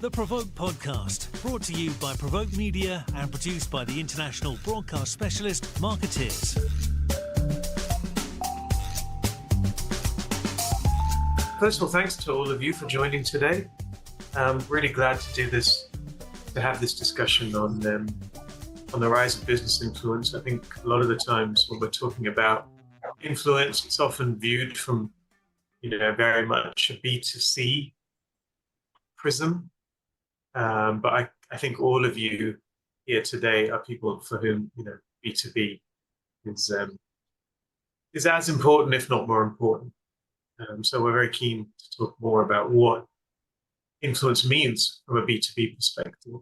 The PRovoke Podcast, brought to you by PRovoke Media and produced by the international broadcast specialist Marketeers. First of all, thanks to all of you for joining today. I'm really glad to do this, to have this discussion on the rise of business influence. I think a lot of the times when we're talking about influence, it's often viewed from, very much a B2C prism. But I think all of you here today are people for whom, B2B is as important, if not more important. So we're very keen to talk more about what influence means from a B2B perspective.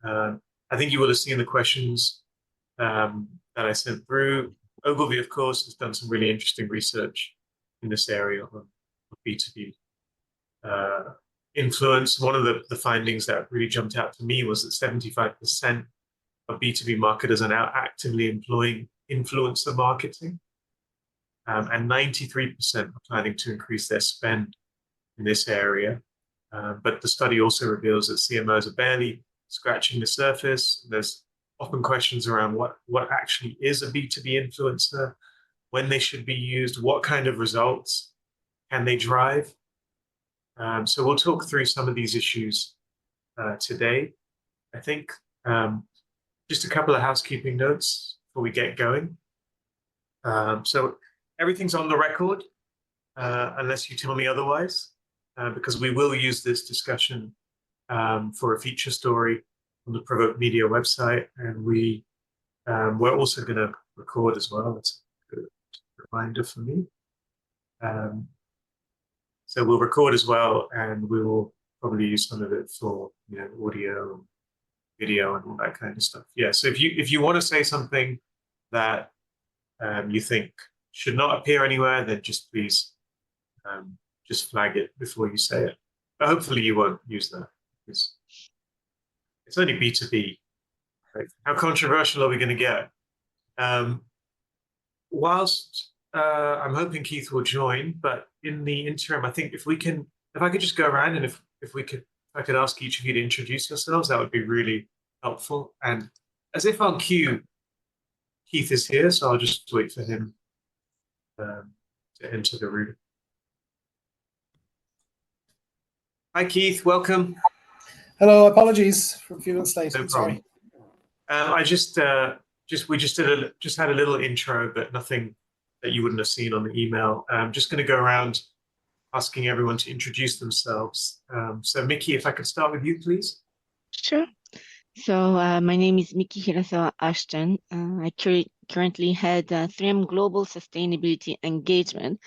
I think you will have seen the questions that I sent through. Ogilvy, of course, has done some really interesting research in this area of B2B influence. One of the findings that really jumped out to me was that 75% of B2B marketers are now actively employing influencer marketing. And 93% are planning to increase their spend in this area. But the study also reveals that CMOs are barely scratching the surface. There's often questions around what actually is a B2B influencer, when they should be used, what kind of results can they drive. So we'll talk through some of these issues today. I think just a couple of housekeeping notes before we get going. So everything's on the record, unless you tell me otherwise, because we will use this discussion for a feature story on the PRovoke Media website, and we're also going to record as well. That's a good reminder for me. So we'll record as well, and we will probably use some of it for audio, and video, and all that kind of stuff. Yeah. So if you want to say something that you think should not appear anywhere, then just please just flag it before you say it. But hopefully you won't use that, because it's only B2B. Right? How controversial are we going to get? Whilst I'm hoping Keith will join, but in the interim, I think if I could just go around, and if I could ask each of you to introduce yourselves, that would be really helpful. And as if on cue, Keith is here, so I'll just wait for him to enter the room. Hi, Keith. Welcome. Hello. Apologies for a few minutes late. No problem. I just had a little intro, but nothing that you wouldn't have seen on the email. I'm just going to go around asking everyone to introduce themselves. So, Mickey, if I could start with you, please. Sure. So my name is Miki Hirasawa Ashton. I currently head 3M Global Sustainability Engagement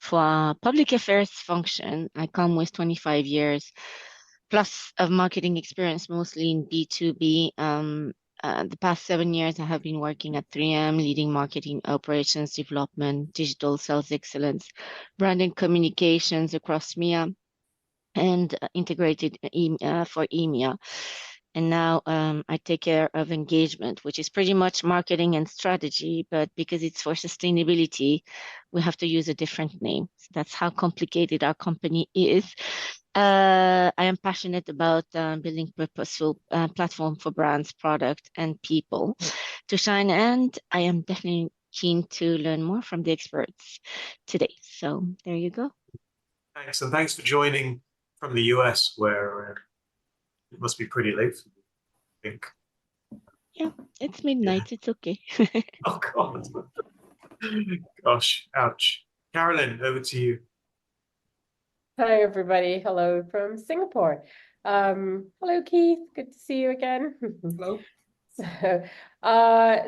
for our public affairs function. I come with 25 years plus of marketing experience, mostly in B2B. The past 7 years, I have been working at 3M, leading marketing operations development, digital sales excellence, brand and communications across MEA, and integrated for EMEA. And now I take care of engagement, which is pretty much marketing and strategy, but because it's for sustainability, we have to use a different name. So that's how complicated our company is. I am passionate about building purposeful platform for brands, product, and people to shine. And I am definitely keen to learn more from the experts today. So there you go. Thanks. And thanks for joining from the US, where it must be pretty late for you, I think. Yeah, it's midnight. Yeah. It's okay. Oh, God. Gosh, ouch. Carolyn, over to you. Hi, everybody. Hello from Singapore. Hello, Keith. Good to see you again. Hello.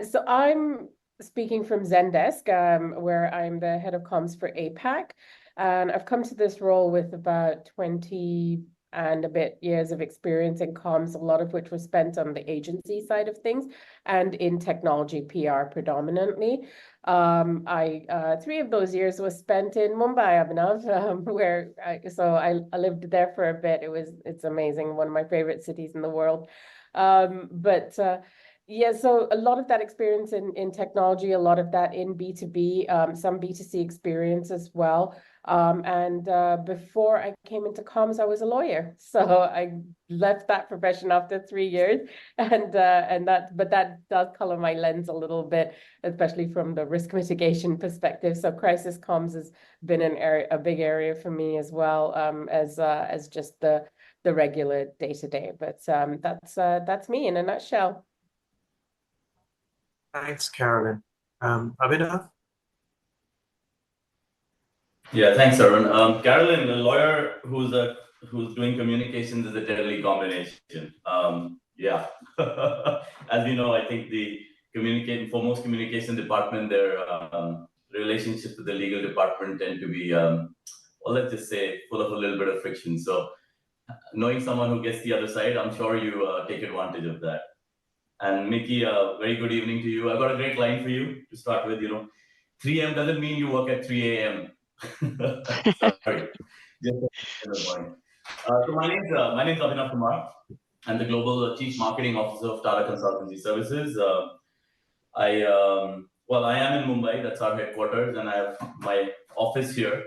So I'm speaking from Zendesk, where I'm the head of comms for APAC. And I've come to this role with about 20 and a bit years of experience in comms, a lot of which was spent on the agency side of things and in technology PR predominantly. 3 of those years was spent in Mumbai, Abhinav, where I lived there for a bit. It's amazing, one of my favorite cities in the world. But Yeah, so a lot of that experience in technology, a lot of that in B2B, some B2C experience as well. And before I came into comms, I was a lawyer. So I left that profession after 3 years. And but that does color my lens a little bit, especially from the risk mitigation perspective. So crisis comms has been a big area for me as well, as just the regular day-to-day. But that's me in a nutshell. Thanks, Carolyn. Abhinav? Yeah, thanks, Arun. Carolyn, a lawyer who's doing communications is a deadly combination. Yeah, as we know, I think for most communication department, their relationships with the legal department tend to be, well, let's just say, full of a little bit of friction. So, knowing someone who gets the other side, I'm sure you take advantage of that. And Mickey, very good evening to you. I've got a great line for you to start with. 3 a.m. doesn't mean you work at 3 a.m. Sorry, just in the morning. So my name's Abhinav Kumar. I'm the Global Chief Marketing Officer of Tata Consultancy Services. I am in Mumbai. That's our headquarters, and I have my office here.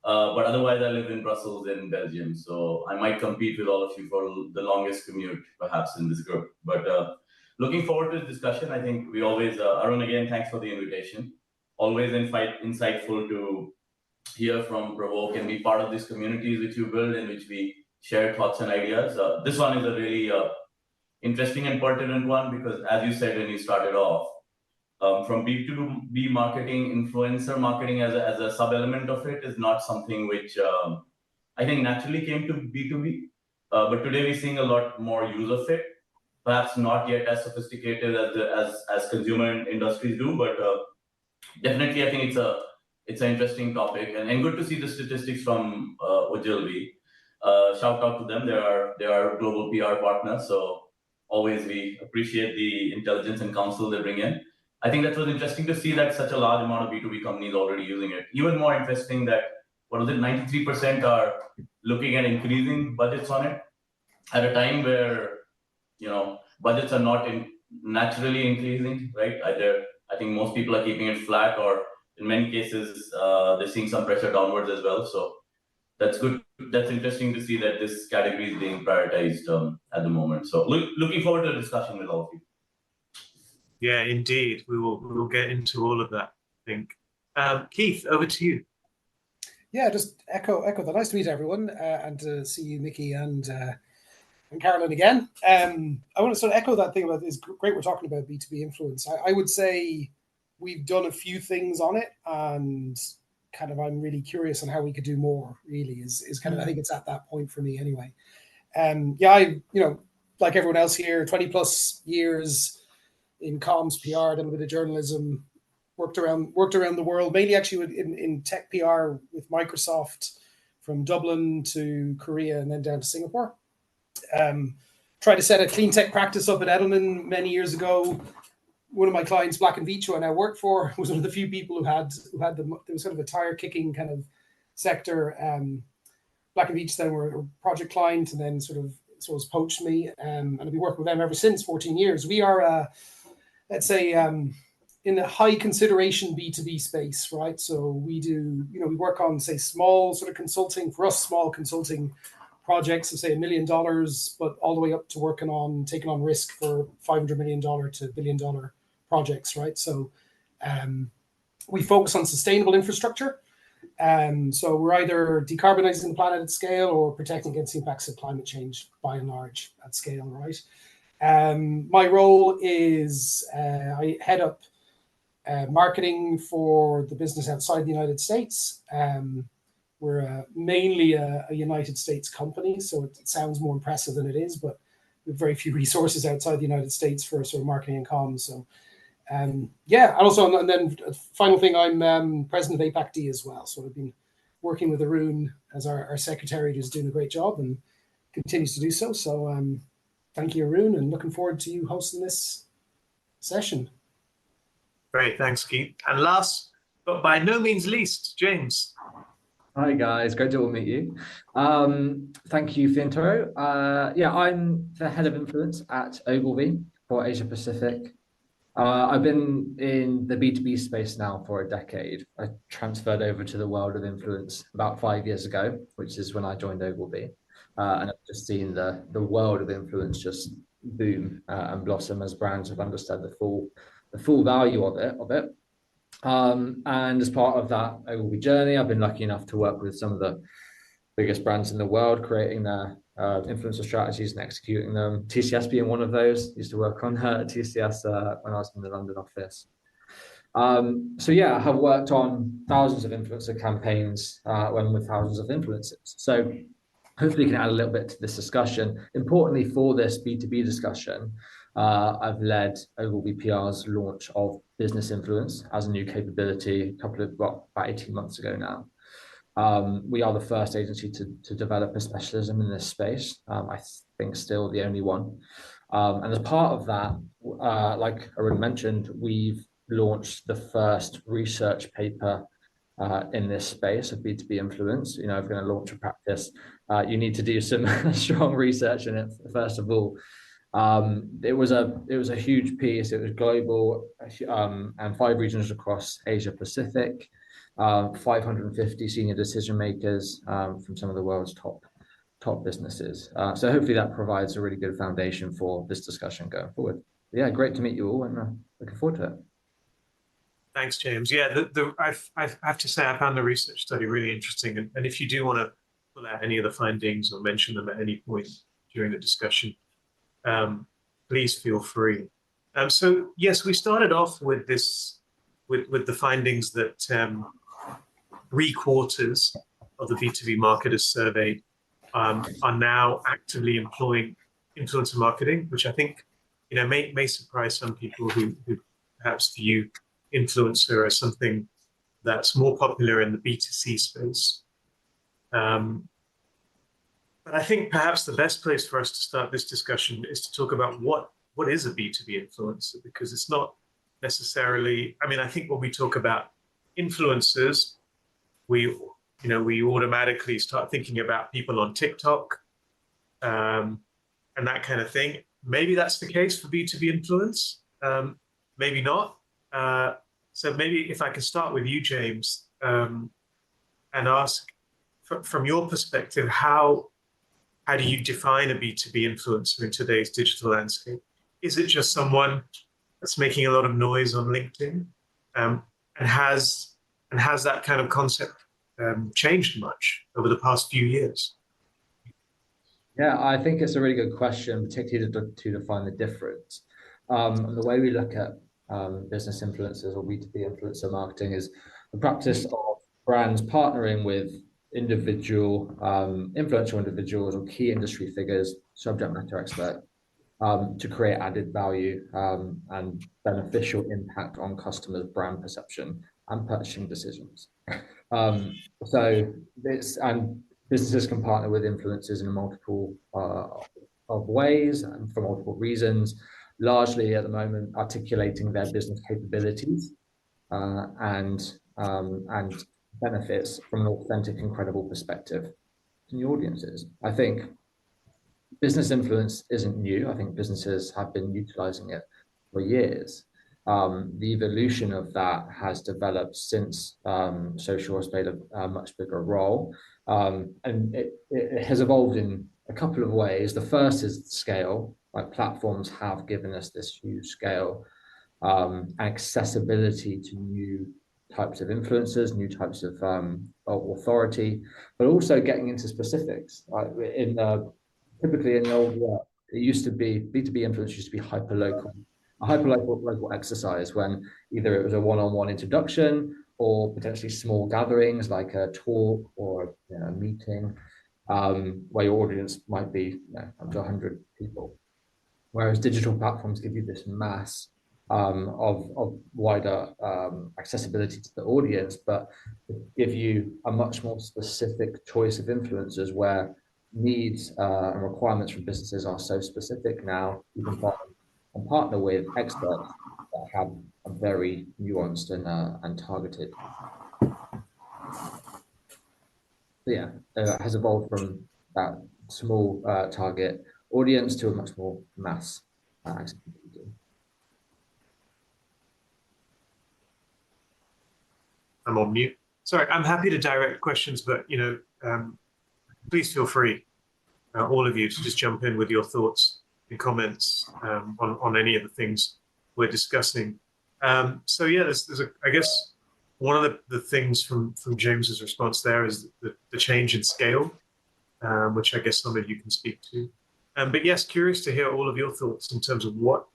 But otherwise, I live in Brussels in Belgium. So I might compete with all of you for the longest commute, perhaps, in this group. But looking forward to this discussion. I think we always, Arun, again, thanks for the invitation. Always insightful to hear from PRovoke and be part of these communities which you build, in which we share thoughts and ideas. This one is a really interesting and pertinent one because, as you said when you started off, from B2B marketing, influencer marketing as a sub-element of it is not something which I think naturally came to B2B. But today we're seeing a lot more use of it. Perhaps not yet as sophisticated as consumer industries do, but definitely I think it's an interesting topic and good to see the statistics from Ogilvy. Shout out to them. They are global PR partners, so always we appreciate the intelligence and counsel they bring in. I think that was interesting to see that such a large amount of B2B companies already using it. Even more interesting that 93% are looking at increasing budgets on it at a time where budgets are not naturally increasing, right? I think most people are keeping it flat, or in many cases they're seeing some pressure downwards as well. So that's good. That's interesting to see that this category is being prioritized at the moment. So looking forward to the discussion with all of you. Yeah, indeed. We will get into all of that, I think. Keith, over to you. Yeah, just echo that. Nice to meet everyone and to see you, Mickey, and Carolyn again. I want to sort of echo that thing about it's great we're talking about B2B influence. I would say we've done a few things on it, and kind of I'm really curious on how we could do more, really, is kind of, I think it's at that point for me anyway. I like everyone else here, 20 plus years in comms, PR, done a bit of journalism, worked around the world, mainly actually in tech PR with Microsoft, from Dublin to Korea and then down to Singapore. Tried to set a clean tech practice up at Edelman many years ago. One of my clients, Black & Veatch, who I now work for, was one of the few people who had there was sort of a tire kicking kind of sector. Black & Veatch then were a project client, and then sort of poached me, and I've been working with them ever since, 14 years. We are, let's say, in the high consideration B2B space, right? So we do, we work on, say, small sort of consulting, for us, small consulting projects of, say, $1 million, but all the way up to taking on risk for $500 million to $1 billion projects, right? So we focus on sustainable infrastructure. So we're either decarbonizing the planet at scale or protecting against the impacts of climate change, by and large, at scale, right? My role is I head up marketing for the business outside the United States. We're mainly a United States company, so it sounds more impressive than it is, but we have very few resources outside the United States for sort of marketing and comms. So and then final thing, I'm president of APAC-D as well. So I've been working with Arun as our secretary, who's doing a great job and continues to do so. So thank you, Arun, and looking forward to you hosting this session. Great, thanks, Keith. And last, but by no means least, James. Hi guys, great to all meet you. Thank you for the intro. I'm the head of influence at Ogilvy. for Asia Pacific. I've been in the B2B space now for a decade. I transferred over to the world of influence about 5 years ago, which is when I joined Ogilvy. And I've just seen the world of influence just boom and blossom as brands have understood the full value of it. And as part of that Ogilvy journey, I've been lucky enough to work with some of the biggest brands in the world, creating their influencer strategies and executing them. TCS being one of those. Used to work on TCS when I was in the London office. So yeah, I have worked on thousands of influencer campaigns when with thousands of influencers. So hopefully you can add a little bit to this discussion. Importantly for this B2B discussion, I've led Ogilvy PR's launch of business influence as a new capability about 18 months ago now. We are the first agency to develop a specialism in this space. I think still the only one. And as part of that, like Arun mentioned, we've launched the first research paper in this space of B2B influence. If you're going to launch a practice, you need to do some strong research in it, first of all. It was a huge piece. It was global and 5 regions across Asia Pacific. 550 senior decision makers from some of the world's top businesses. So hopefully that provides a really good foundation for this discussion going forward. Yeah, great to meet you all, and looking forward to it. Thanks, James. Yeah, I have to say I found the research study really interesting, and if you do want to pull out any of the findings or mention them at any point during the discussion, please feel free. So yes, we started off with this with the findings that 3/4 of the B2B marketers surveyed are now actively employing influencer marketing, which I think may surprise some people who perhaps view influencer as something that's more popular in the B2C space. But I think perhaps the best place for us to start this discussion is to talk about what is a B2B influencer, because it's not necessarily, I think when we talk about influencers, we automatically start thinking about people on TikTok and that kind of thing. Maybe that's the case for B2B influence, maybe not. So maybe if I could start with you, James, and ask from your perspective, how do you define a B2B influencer in today's digital landscape? Is it just someone that's making a lot of noise on LinkedIn, and has that kind of concept changed much over the past few years? Yeah, I think it's a really good question, particularly to define the difference. And the way we look at business influencers or B2B influencer marketing is the practice of brands partnering with influential individuals or key industry figures, subject matter experts, to create added value and beneficial impact on customers' brand perception and purchasing decisions. Businesses can partner with influencers in multiple of ways and for multiple reasons, largely at the moment articulating their business capabilities and benefits from an authentic and credible perspective to new audiences. I think business influence isn't new. I think businesses have been utilizing it for years. The evolution of that has developed since social has played a much bigger role. And it has evolved in a couple of ways. The first is scale. Like, platforms have given us this huge scale, accessibility to new types of influencers, new types of authority, but also getting into specifics. Typically in the old work, it used to be B2B influence used to be hyperlocal exercise, when either it was a one-on-one introduction or potentially small gatherings like a talk or a meeting, where your audience might be up to 100 people. Whereas digital platforms give you this mass of wider accessibility to the audience, but give you a much more specific choice of influencers where needs and requirements from businesses are so specific now. You can find and partner with experts that have a very nuanced and targeted. So it has evolved from that small target audience to a much more mass accessibility. I'm on mute. Sorry, I'm happy to direct questions, but please feel free, all of you, to just jump in with your thoughts and comments on any of the things we're discussing. So yeah, I guess one of the things from James's response there is the change in scale, which I guess some of you can speak to. But yes, curious to hear all of your thoughts in terms of what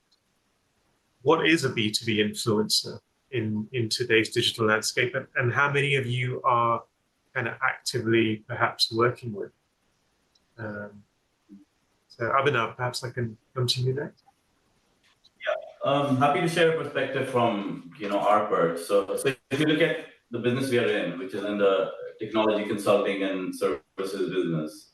is a B2B influencer in today's digital landscape, and how many of you are kind of actively perhaps working with. So Abhinav, perhaps I can come to you next. Happy to share a perspective from our part. So if you look at the business we are in, which is in the technology consulting and services business,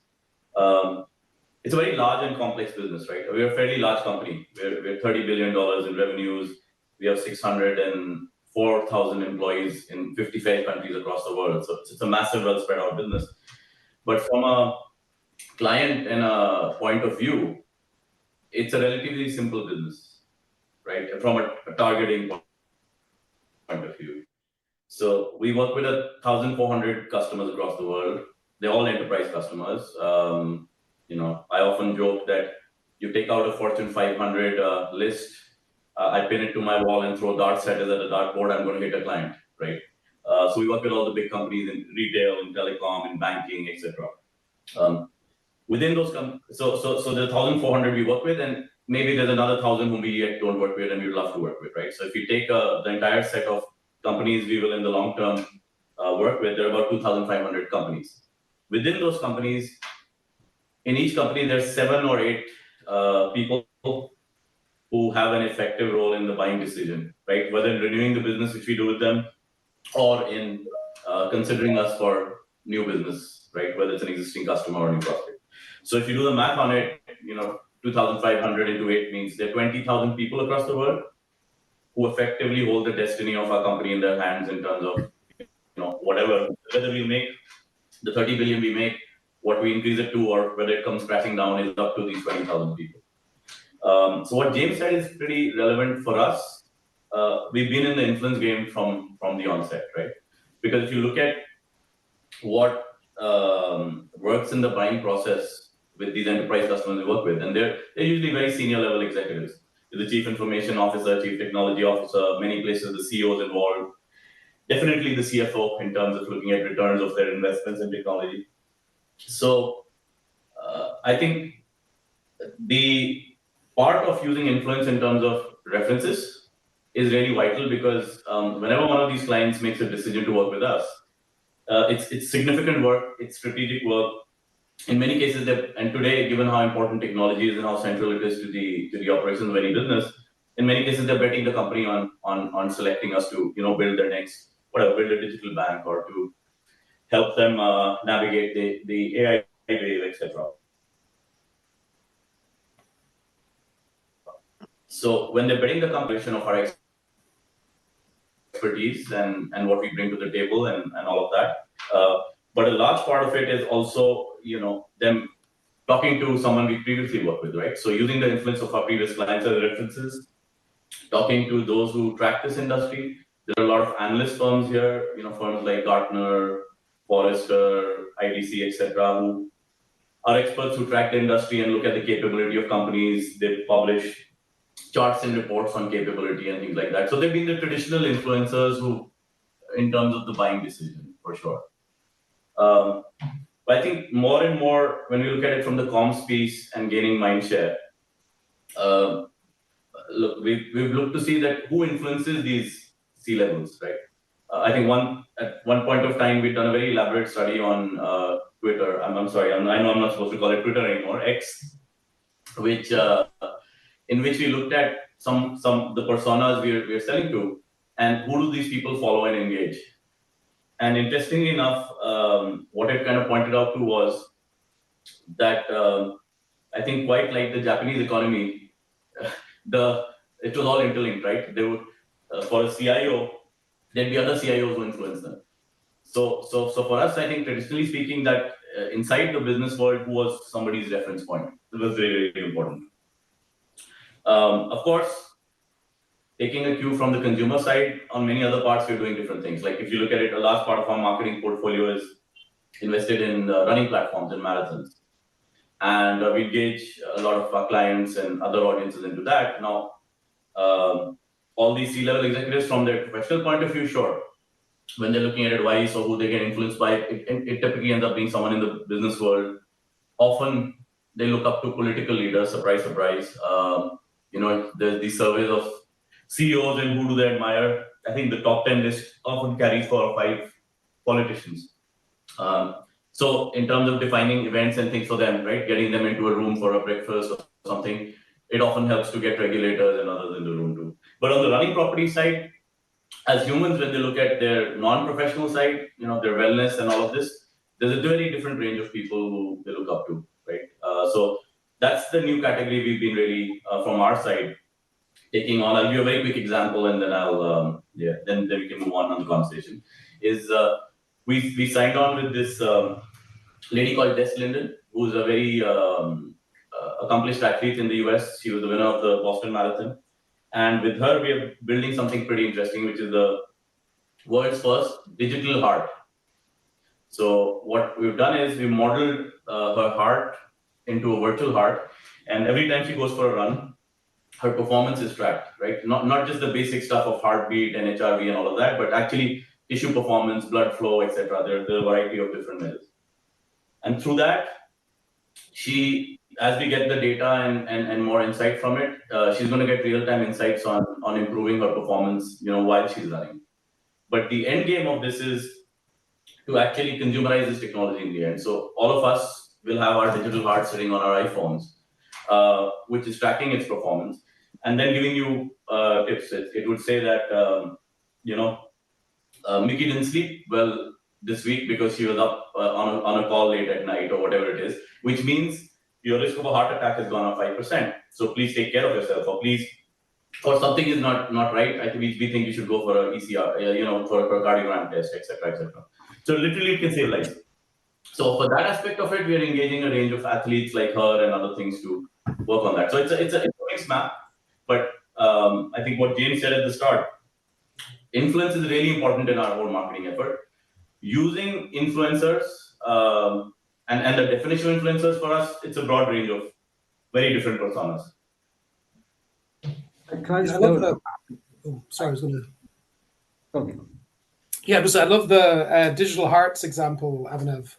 it's a very large and complex business, right? We're a fairly large company. We're $30 billion in revenues. We have 604,000 employees in 55 countries across the world. So it's a massive, well spread out business. But from a client and a point of view, it's a relatively simple business, right? From a targeting point of view. So we work with 1,400 customers across the world. They're all enterprise customers. I often joke that you take out a Fortune 500 list, I pin it to my wall and throw dart setters at a dartboard, I'm going to hit a client, right? So we work with all the big companies in retail, in telecom, in banking, etc. Within those so there's 1,400 we work with, and maybe there's another 1,000 whom we yet don't work with and we'd love to work with, right? So if you take the entire set of companies we will in the long term work with, there are about 2,500 companies. Within those companies, in each company, there's 7 or 8 people who have an effective role in the buying decision, right? Whether in renewing the business which we do with them, or in considering us for new business, right? Whether it's an existing customer or new prospect. So if you do the math on it, 2,500 into 8 means there are 20,000 people across the world who effectively hold the destiny of our company in their hands in terms of, whether we make the 30 billion we make, what we increase it to, or whether it comes crashing down is up to these 20,000 people. So what James said is pretty relevant for us. We've been in the influence game from the onset, right? Because if you look at what works in the buying process with these enterprise customers we work with, and they're usually very senior level executives. The chief information officer, chief technology officer, many places the CEO is involved. Definitely the CFO in terms of looking at returns of their investments in technology. So I think the part of using influence in terms of references is really vital, because whenever one of these clients makes a decision to work with us, it's significant work, it's strategic work. In many cases, and today, given how important technology is and how central it is to the operations of any business, in many cases they're betting the company on selecting us to build their next build a digital bank, or to help them navigate the AI wave, etc. So when they're betting the combination of our expertise and what we bring to the table and all of that, but a large part of it is also them talking to someone we previously worked with, right? So using the influence of our previous clients as references, talking to those who track this industry. There are a lot of analyst firms here, firms like Gartner, Forrester, IDC, etc., who are experts who track the industry and look at the capability of companies. They publish charts and reports on capability and things like that. So they've been the traditional influencers who, in terms of the buying decision, for sure. But I think more and more, when we look at it from the comms piece and gaining mind share, look, we've looked to see that who influences these C-levels, right? I think at one point of time, we've done a very elaborate study on Twitter. I'm sorry, I know I'm not supposed to call it Twitter anymore, X, in which we looked at some the personas we're selling to, and who do these people follow and engage. And interestingly enough, what it kind of pointed out to was that I think quite like the Japanese economy, it was all interlinked, right? They would, for a CIO, there'd be other CIOs who influence them. So for us, I think traditionally speaking, that inside the business world, who was somebody's reference point? It was very, very important. Of course, taking a cue from the consumer side, on many other parts, we're doing different things. Like if you look at it, a large part of our marketing portfolio is invested in running platforms and marathons. And we engage a lot of our clients and other audiences into that. Now, all these C-level executives, from their professional point of view, sure, when they're looking at advice or who they get influenced by, it typically ends up being someone in the business world. Often they look up to political leaders, surprise, surprise. There's these surveys of CEOs and who do they admire. I think the top 10 list often carries 4 or 5 politicians. So in terms of defining events and things for them, right, getting them into a room for a breakfast or something, it often helps to get regulators and others in the room too. But on the running property side, as humans, when they look at their non-professional side, their wellness and all of this, there's a very different range of people who they look up to, right? So that's the new category we've been really, from our side, taking on. I'll give you a very quick example, and then then we can move on the conversation. We signed on with this lady called Des Linden, who's a very accomplished athlete in the US. She was the winner of the Boston Marathon. And with her, we are building something pretty interesting, which is the world's first digital heart. So what we've done is we modeled her heart into a virtual heart. And every time she goes for a run, her performance is tracked, right? Not just the basic stuff of heartbeat and HRV and all of that, but actually tissue performance, blood flow, etc. There are a variety of different measures. And through that, as we get the data and more insight from it, she's going to get real-time insights on improving her performance, while she's running. But the end game of this is to actually consumerize this technology in the end. So all of us will have our digital heart sitting on our iPhones, which is tracking its performance, and then giving you tips. It would say that, Mickey didn't sleep well this week because she was up on a call late at night or whatever it is, which means your risk of a heart attack has gone up 5%. So please take care of yourself, or something is not right. I think we think you should go for an ECR, for a cardiogram test, etc., etc. So literally, it can save lives. So for that aspect of it, we are engaging a range of athletes like her and other things to work on that. So it's a mixed map. But I think what James said at the start, influence is really important in our whole marketing effort. Using influencers, and the definition of influencers for us, it's a broad range of very different personas. Can I just build? Sorry, I was going to. Okay. Yeah, I love the digital hearts example, Avinav.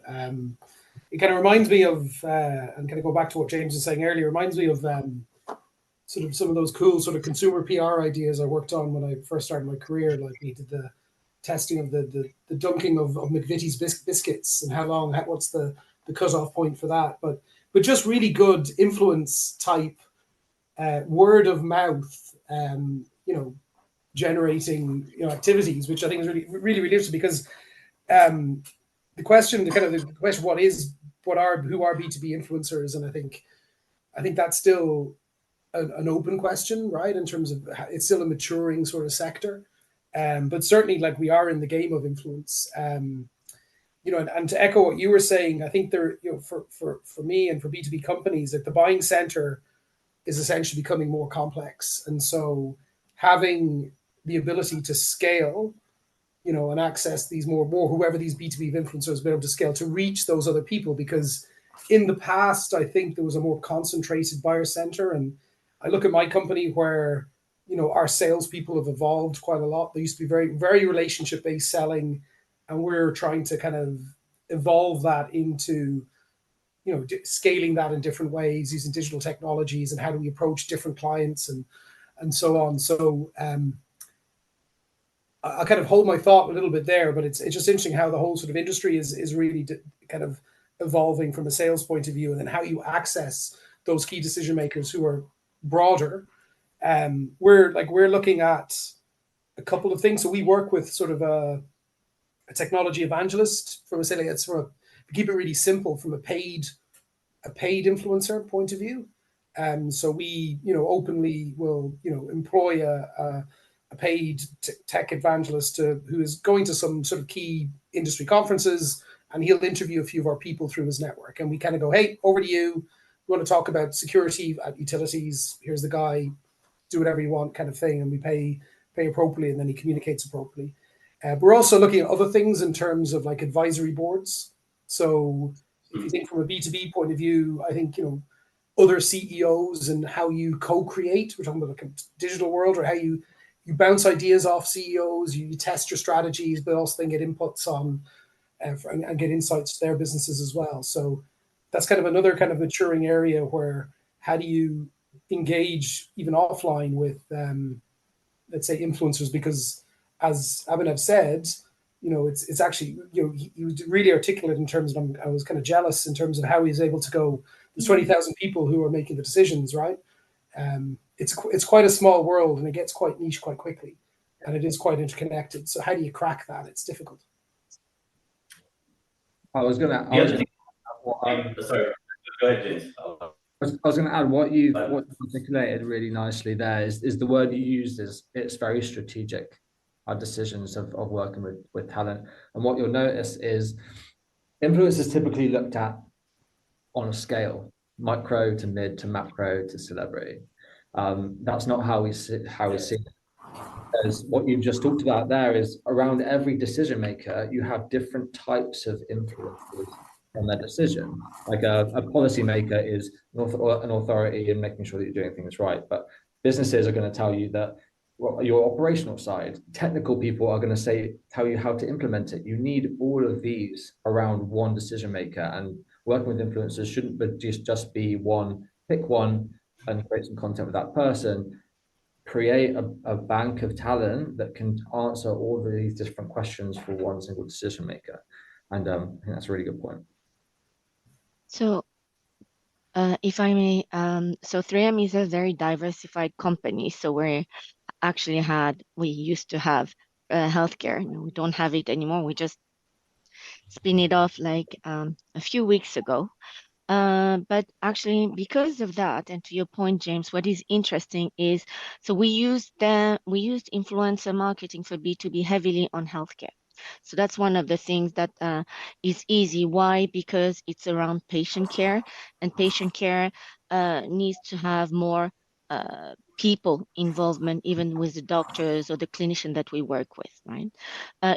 It kind of reminds me of, and kind of go back to what James was saying earlier, reminds me of sort of some of those cool sort of consumer PR ideas I worked on when I first started my career. Like we did the testing of the dunking of McVitie's biscuits and what's the cutoff point for that. But just really good influence type word of mouth, generating activities, which I think is really, really, really interesting because the question, who are B2B influencers, and I think that's still an open question, right? In terms of it's still a maturing sort of sector, but certainly like we are in the game of influence, and to echo what you were saying, I think there, for me and for B2B companies, that the buying center is essentially becoming more complex, and so having the ability to scale, and access these more whoever these B2B influencers have been able to scale to reach those other people, because in the past, I think there was a more concentrated buyer center. And I look at my company where, our salespeople have evolved quite a lot. They used to be very, very relationship-based selling, and we're trying to kind of evolve that into, scaling that in different ways using digital technologies, and how do we approach different clients and so on. So I'll kind of hold my thought a little bit there, but it's just interesting how the whole sort of industry is really kind of evolving from a sales point of view, and then how you access those key decision makers who are broader. We're looking at a couple of things. So we work with sort of a technology evangelist to keep it really simple, from a paid influencer point of view. So we, openly will, employ a paid tech evangelist who is going to some sort of key industry conferences, and he'll interview a few of our people through his network. And we kind of go, hey, over to you. We want to talk about security at utilities. Here's the guy do whatever you want kind of thing, and we pay appropriately, and then he communicates appropriately. We're also looking at other things in terms of like advisory boards. So if you think from a B2B point of view, I think, other CEOs and how you co-create, we're talking about like a digital world, or how you bounce ideas off CEOs, you test your strategies, but also then get inputs on and get insights to their businesses as well. So that's kind of another kind of maturing area where how do you engage even offline with, let's say, influencers? Because as Abhinav said, it's actually, he was really articulate in terms of, I was kind of jealous in terms of how he's able to go, there's 20,000 people who are making the decisions, right? It's quite a small world, and it gets quite niche quite quickly, and it is quite interconnected. So how do you crack that? It's difficult. I was going to. Sorry, go ahead, James. I was going to add what you've articulated really nicely there is the word you used is it's very strategic, our decisions of working with talent. And what you'll notice is influence is typically looked at on a scale, micro to mid to macro to celebrity. That's not how we see it. As what you've just talked about there is around every decision maker, you have different types of influences on their decision. Like a policymaker is an authority in making sure that you're doing things right. But businesses are going to tell you that your operational side, technical people are going to tell you how to implement it. You need all of these around one decision maker, and working with influencers shouldn't just be one, pick one and create some content with that person. Create a bank of talent that can answer all of these different questions for one single decision maker. And I think that's a really good point. So if I may, so 3M is a very diversified company. So we used to have healthcare. We don't have it anymore. We just spin it off like a few weeks ago. But actually, because of that, and to your point, James, what is interesting is, so we used influencer marketing for B2B heavily on healthcare. So that's one of the things that is easy. Why? Because it's around patient care, and patient care needs to have more people involvement, even with the doctors or the clinician that we work with, right?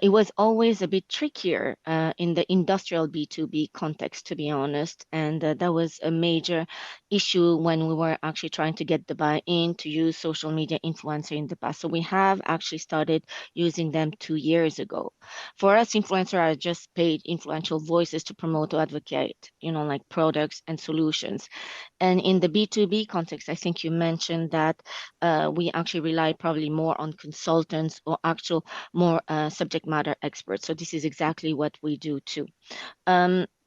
It was always a bit trickier in the industrial B2B context, to be honest. And that was a major issue when we were actually trying to get the buy-in to use social media influencer in the past. So we have actually started using them 2 years ago. For us, influencers are just paid influential voices to promote or advocate, like products and solutions. And in the B2B context, I think you mentioned that we actually rely probably more on consultants or actual more subject matter experts. So this is exactly what we do too.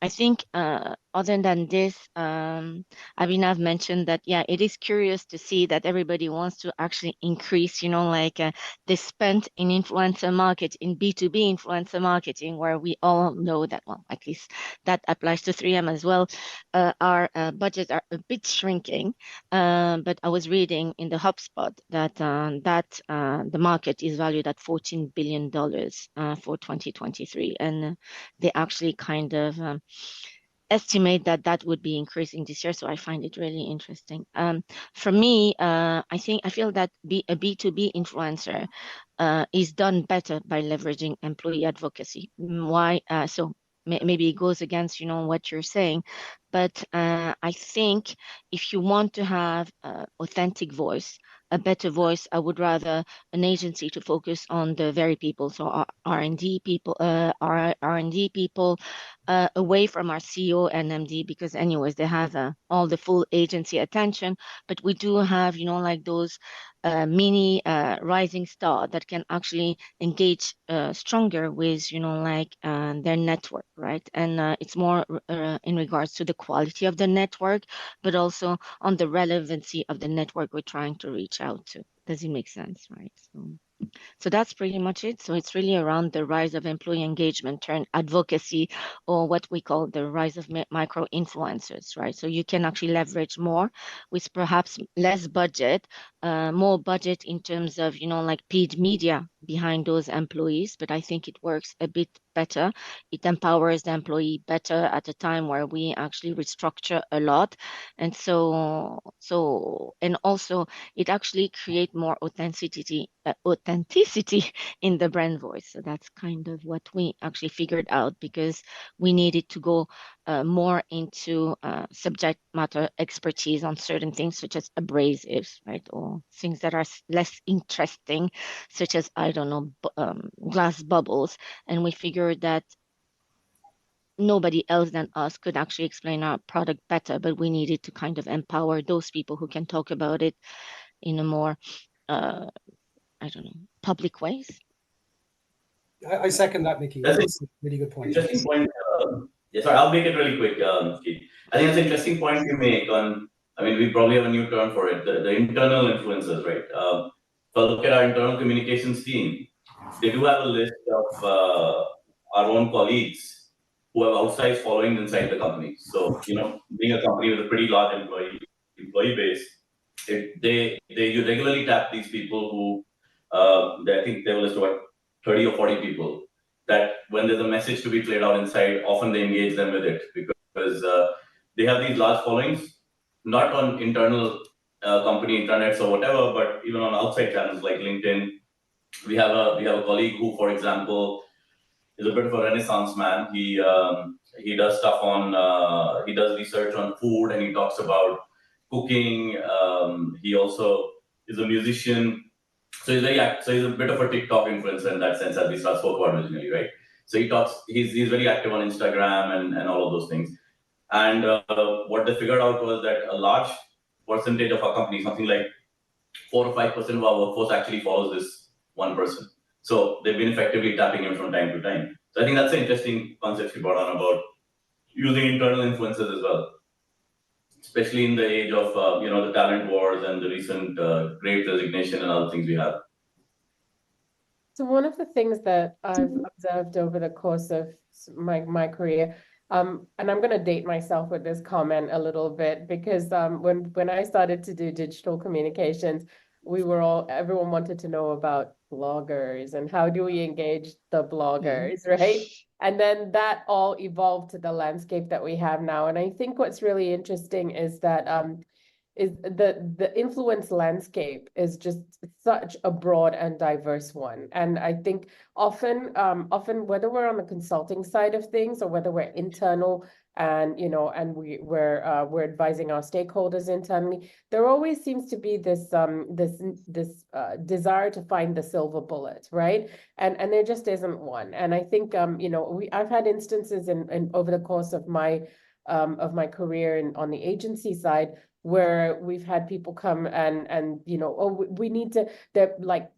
I think other than this, Abhinav mentioned that, yeah, it is curious to see that everybody wants to actually increase, the spend in influencer market, in B2B influencer marketing, where we all know that, well, at least that applies to 3M as well. Our budgets are a bit shrinking, but I was reading in the HubSpot that the market is valued at $14 billion for 2023, and they actually kind of estimate that would be increasing this year. So I find it really interesting. For me, I feel that a B2B influencer is done better by leveraging employee advocacy. Why? So maybe it goes against what you're saying, but I think if you want to have authentic voice, a better voice, I would rather an agency to focus on the very people, so R&D people, away from our CEO and MD, because anyways they have all the full agency attention, but we do have those mini rising star that can actually engage stronger with their network, right? And it's more in regards to the quality of the network, but also on the relevancy of the network we're trying to reach out to. Does it make sense, right? So that's pretty much it. So it's really around the rise of employee engagement turned advocacy, or what we call the rise of micro influencers, right? So you can actually leverage more with perhaps less budget, more budget in terms of, like paid media behind those employees. But I think it works a bit better. It empowers the employee better at a time where we actually restructure a lot. And and also it actually create more authenticity in the brand voice. So that's kind of what we actually figured out, because we needed to go more into subject matter expertise on certain things, such as abrasives, right? Or things that are less interesting, such as, I don't know, glass bubbles. And we figured that nobody else than us could actually explain our product better, but we needed to kind of empower those people who can talk about it in a more I don't know, public ways. I second that, Mickey. That's a really good point. Interesting point. Yeah, sorry, I'll make it really quick, Keith. I think it's an interesting point you make on, I mean, we probably have a new term for it, the internal influencers, right? If I look at our internal communications team, they do have a list of our own colleagues who have outsized followings inside the company. So, being a company with a pretty large employee base, they regularly tap these people who, I think they have a list of about 30 or 40 people, that when there's a message to be played out inside, often they engage them with it, because they have these large followings, not on internal company intranets or whatever, but even on outside channels like LinkedIn. We have a colleague who, for example, is a bit of a renaissance man. He does stuff on he does research on food, and he talks about cooking. He also is a musician. So he's a bit of a TikTok influencer in that sense, as we spoke about originally, right? So he's very active on Instagram and all of those things. And what they figured out was that a large percentage of our company, something like 4 or 5% of our workforce, actually follows this one person. So they've been effectively tapping him from time to time. So I think that's an interesting concept you brought on about using internal influences as well, especially in the age of the talent wars and the recent great resignation and other things we have. So one of the things that I've observed over the course of my career, and I'm going to date myself with this comment a little bit, because when I started to do digital communications, everyone wanted to know about bloggers and how do we engage the bloggers, right? And then that all evolved to the landscape that we have now. And I think what's really interesting is that is the influence landscape is just such a broad and diverse one. And I think often whether we're on the consulting side of things or whether we're internal and we're advising our stakeholders internally, there always seems to be this desire to find the silver bullet, right? And there just isn't one. And I think I've had instances in over the course of my career on the agency side, where we've had people come and we need to, they're like,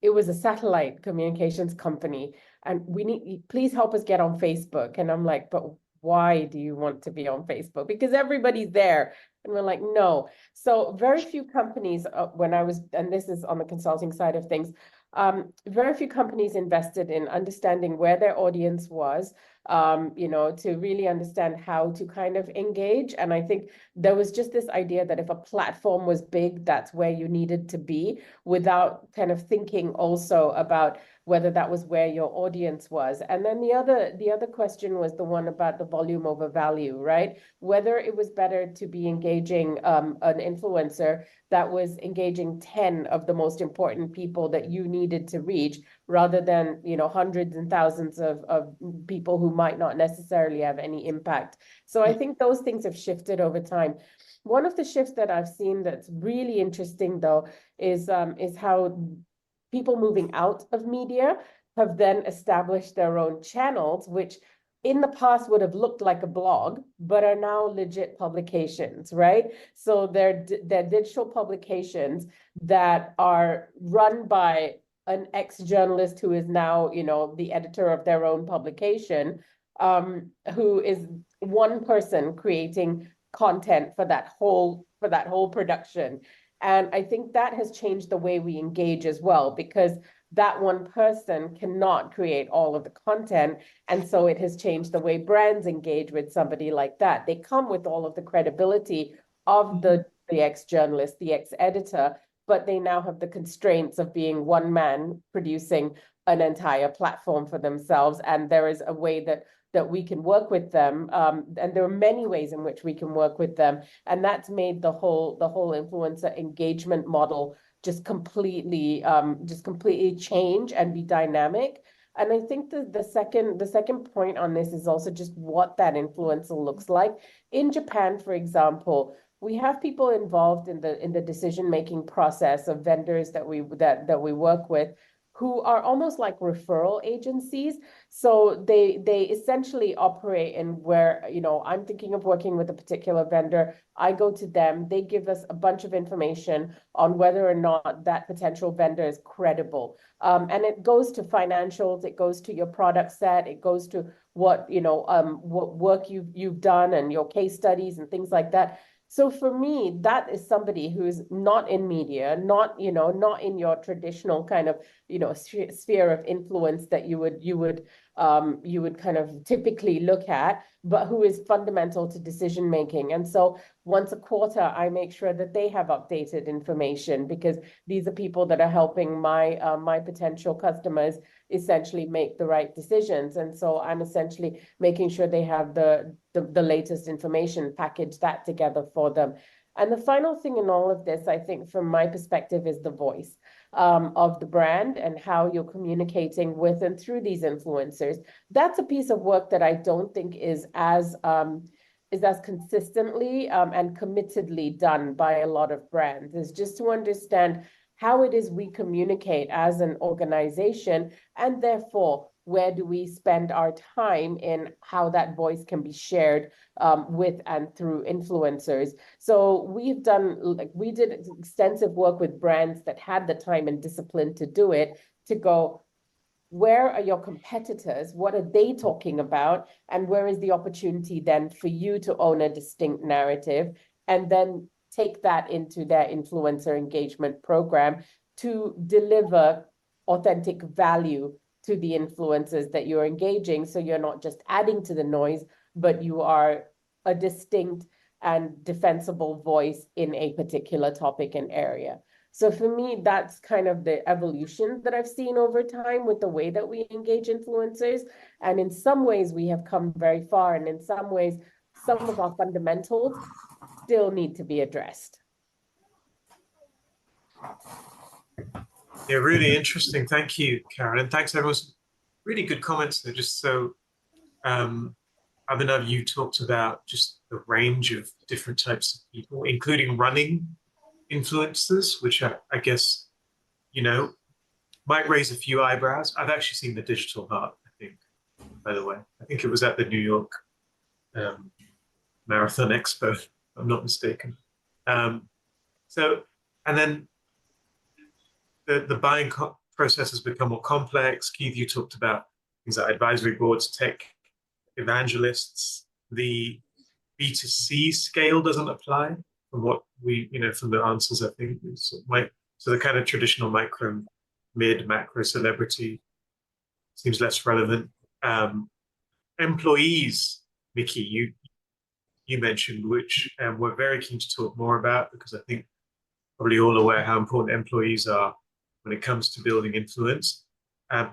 it was a satellite communications company, and please help us get on Facebook. And I'm like, but why do you want to be on Facebook? Because everybody's there. And we're like, no. So very few companies, and this is on the consulting side of things, very few companies invested in understanding where their audience was, to really understand how to kind of engage. And I think there was just this idea that if a platform was big, that's where you needed to be, without kind of thinking also about whether that was where your audience was. And then the other question was the one about the volume over value, right? Whether it was better to be engaging an influencer that was engaging 10 of the most important people that you needed to reach, rather than hundreds and thousands of people who might not necessarily have any impact. So I think those things have shifted over time. One of the shifts that I've seen that's really interesting, though, is how people moving out of media have then established their own channels, which in the past would have looked like a blog, but are now legit publications, right? So they're digital publications that are run by an ex-journalist who is now, the editor of their own publication, who is one person creating content for that whole production. And I think that has changed the way we engage as well, because that one person cannot create all of the content. And so it has changed the way brands engage with somebody like that. They come with all of the credibility of the ex-journalist, the ex-editor, but they now have the constraints of being one man producing an entire platform for themselves. And there is a way that we can work with them. And there are many ways in which we can work with them. And that's made the whole influencer engagement model just completely change and be dynamic. And I think the second point on this is also just what that influencer looks like. In Japan, for example, we have people involved in the decision-making process of vendors that we work with, who are almost like referral agencies. So they essentially operate in where, I'm thinking of working with a particular vendor. I go to them, they give us a bunch of information on whether or not that potential vendor is credible. And it goes to financials, it goes to your product set, it goes to what work you've done and your case studies and things like that. So for me, that is somebody who is not in media, not in your traditional kind of, sphere of influence that you would kind of typically look at, but who is fundamental to decision making. And so once a quarter, I make sure that they have updated information, because these are people that are helping my potential customers essentially make the right decisions. And so I'm essentially making sure they have the latest information, package that together for them. And the final thing in all of this, I think from my perspective, is the voice of the brand and how you're communicating with and through these influencers. That's a piece of work that I don't think is as consistently and committedly done by a lot of brands, is just to understand how it is we communicate as an organization, and therefore where do we spend our time in how that voice can be shared with and through influencers. So we did extensive work with brands that had the time and discipline to do it, to go, where are your competitors? What are they talking about? And where is the opportunity then for you to own a distinct narrative, and then take that into their influencer engagement program to deliver authentic value to the influencers that you're engaging. So you're not just adding to the noise, but you are a distinct and defensible voice in a particular topic and area. So for me, that's kind of the evolution that I've seen over time with the way that we engage influencers. And in some ways, we have come very far. And in some ways, some of our fundamentals still need to be addressed. Yeah, really interesting. Thank you, Karen. And thanks, everyone. Really good comments there. Just so, Abhinav, you talked about just the range of different types of people, including running influencers, which I guess, might raise a few eyebrows. I've actually seen the Digital Heart, I think, by the way. I think it was at the New York Marathon Expo, if I'm not mistaken. And then the buying process has become more complex. Keith, you talked about things like advisory boards, tech evangelists. The B2C scale doesn't apply from what we, from the answers, I think. So the kind of traditional micro, mid, macro celebrity seems less relevant. Employees, Mickey, you mentioned, which we're very keen to talk more about, because I think probably all aware how important employees are when it comes to building influence.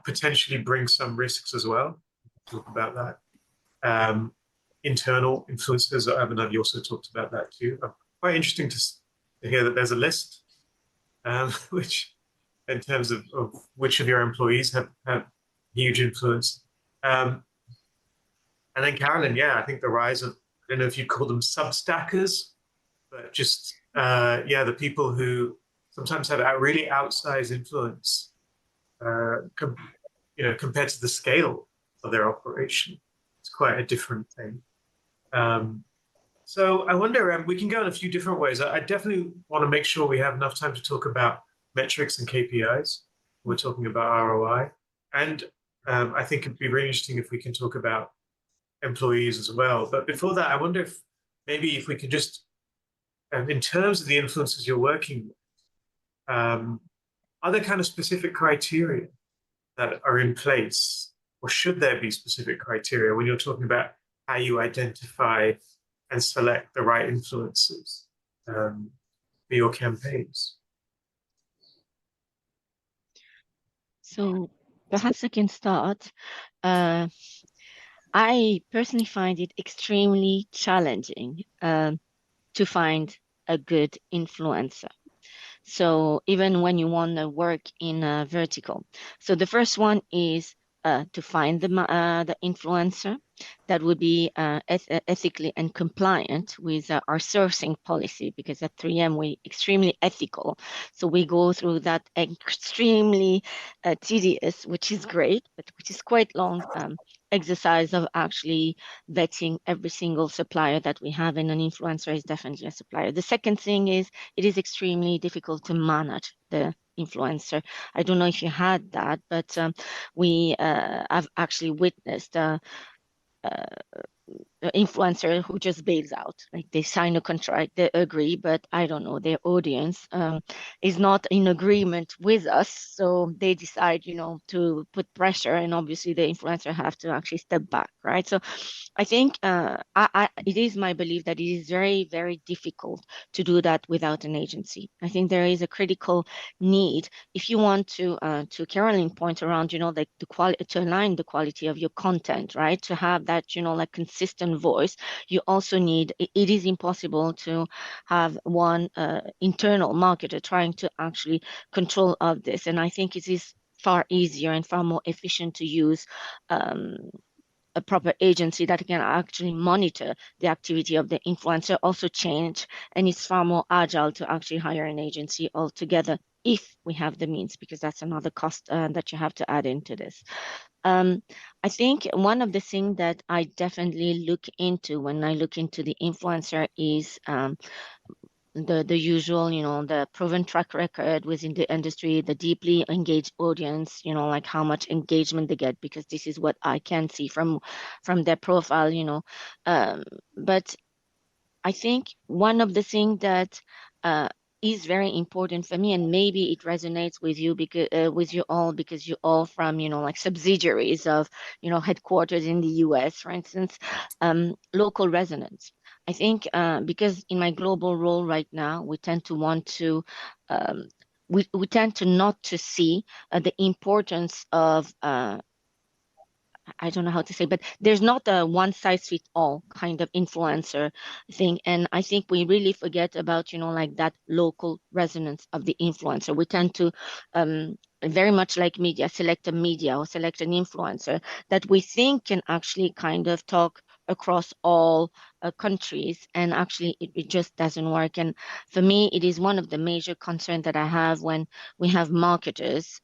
Potentially bring some risks as well. Talk about that. Internal influencers, Abhinav, you also talked about that too. Quite interesting to hear that there's a list, which, in terms of which of your employees have huge influence. And then Carolyn, I think the rise of, I don't know if you'd call them substackers, but just, the people who sometimes have a really outsized influence, compared to the scale of their operation. It's quite a different thing. So I wonder, we can go in a few different ways. I definitely want to make sure we have enough time to talk about metrics and KPIs. We're talking about ROI. And I think it'd be really interesting if we can talk about employees as well. But before that, I wonder if maybe if we could just in terms of the influencers you're working with, are there kind of specific criteria that are in place, or should there be specific criteria when you're talking about how you identify and select the right influencers for your campaigns? So perhaps I can start. I personally find it extremely challenging to find a good influencer. So even when you want to work in a vertical. So the first one is to find the influencer that would be ethically and compliant with our sourcing policy, because at 3M we're extremely ethical. So we go through that extremely tedious, which is great, but which is quite long exercise of actually vetting every single supplier that we have, and an influencer is definitely a supplier. The second thing is it is extremely difficult to manage the influencer. I don't know if you had that, but we have actually witnessed influencer who just bails out. Like they sign a contract, they agree, but I don't know, their audience is not in agreement with us. So they decide, to put pressure, and obviously the influencer have to actually step back, right? So I think it is my belief that it is very, very difficult to do that without an agency. I think there is a critical need if you want to Caroline's point around, like the quality, to align the quality of your content, right? To have that, like consistent voice. You also need, it is impossible to have one internal marketer trying to actually control of this. And I think it is far easier and far more efficient to use a proper agency that can actually monitor the activity of the influencer, also change, and it's far more agile to actually hire an agency altogether if we have the means, because that's another cost that you have to add into this. I think one of the things that I definitely look into when I look into the influencer is the usual, the proven track record within the industry, the deeply engaged audience, like how much engagement they get, because this is what I can see from their profile, but I think one of the things that is very important for me, and maybe it resonates with you because with you all, because you're all from like subsidiaries of headquarters in the US, for instance, local resonance. I think because in my global role right now, we tend to want to we tend to not to see the importance of I don't know how to say, but there's not a one size fits all kind of influencer thing. And I think we really forget about, like that local resonance of the influencer. We tend to very much like media, select a media or select an influencer that we think can actually kind of talk across all countries, and actually it just doesn't work. And for me, it is one of the major concerns that I have when we have marketers.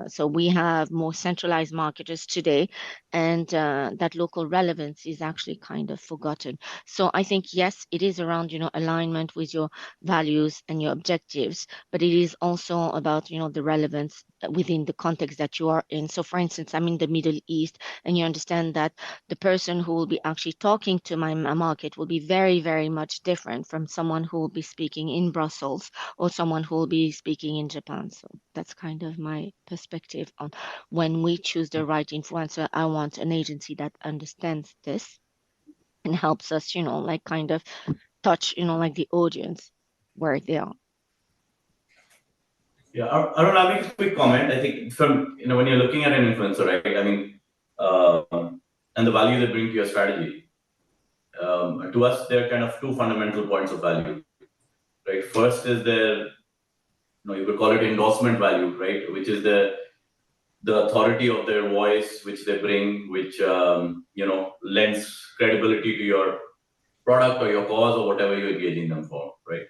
So we have more centralized marketers today, and that local relevance is actually kind of forgotten. So I think, yes, it is around, alignment with your values and your objectives, but it is also about, the relevance within the context that you are in. So for instance, I'm in the Middle East, and you understand that the person who will be actually talking to my market will be very, very much different from someone who will be speaking in Brussels or someone who will be speaking in Japan. So that's kind of my perspective on when we choose the right influencer. I want an agency that understands this and helps us, like kind of touch, like the audience where they are. Yeah, Arun, I'll make a quick comment. I think from, when you're looking at an influencer, right? I mean, and the value they bring to your strategy. To us, there are kind of two fundamental points of value, right? First is their, you could call it endorsement value, right? Which is the authority of their voice, which they bring, which lends credibility to your product or your cause or whatever you're engaging them for, right?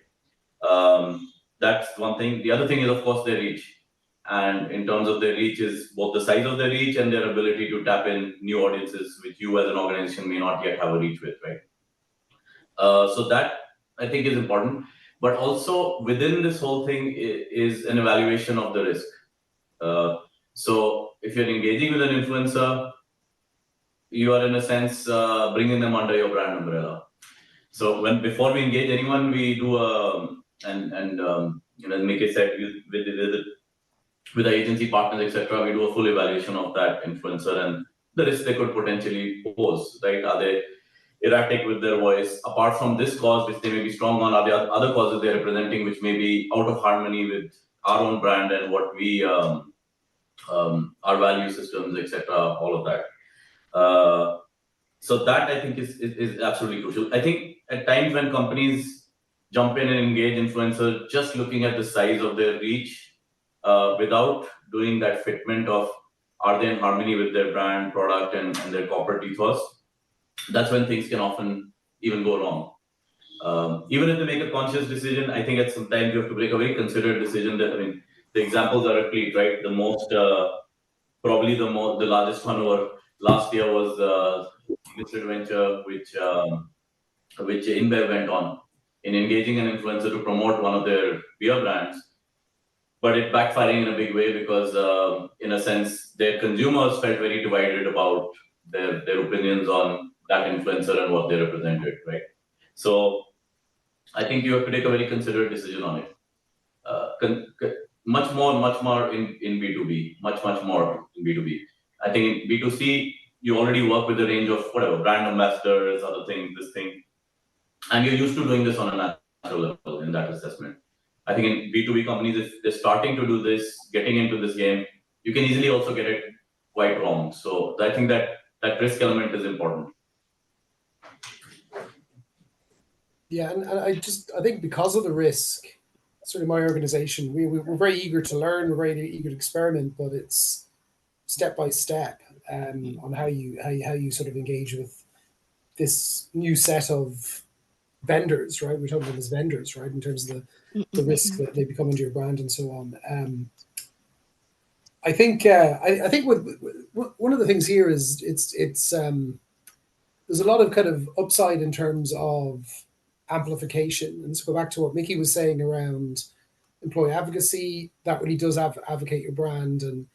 That's one thing. The other thing is, of course, their reach. And in terms of their reach, is both the size of their reach and their ability to tap in new audiences which you as an organization may not yet have a reach with, right? So that I think is important. But also within this whole thing is an evaluation of the risk. So if you're engaging with an influencer, you are in a sense bringing them under your brand umbrella. So before we engage anyone, we do make it said with the agency partners, etc. We do a full evaluation of that influencer and the risk they could potentially pose. Right? Are they erratic with their voice? Apart from this cause, which they may be strong on, are there other causes they're representing which may be out of harmony with our own brand and what we our value systems, etc. All of that. So that I think is absolutely crucial. I think at times when companies jump in and engage influencers, just looking at the size of their reach, without doing that fitment of are they in harmony with their brand, product, and their corporate ethos, that's when things can often even go wrong. Even if they make a conscious decision, I think at some time you have to make a very considered decision. That, I mean, the examples are replete, right? The largest one over last year was listed venture which InBev went on in engaging an influencer to promote one of their beer brands, but it backfiring in a big way because in a sense their consumers felt very divided about their opinions on that influencer and what they represented, right? So I think you have to take a very considered decision on it. Much more in B2B, much more in B2B. I think in B2C, you already work with a range of whatever, brand ambassadors, other things, this thing. And you're used to doing this on a natural level in that assessment. I think in B2B companies, if they're starting to do this, getting into this game, you can easily also get it quite wrong. So I think that risk element is important. Yeah, and I think because of the risk, certainly my organization, we're very eager to learn, we're very eager to experiment, but it's step by step on how you sort of engage with this new set of vendors, right? We're talking about them as vendors, right? In terms of the risk that they become into your brand and so on. I think with one of the things here is it's there's a lot of kind of upside in terms of amplification. And so go back to what Mickey was saying around employee advocacy, that really does advocate your brand, and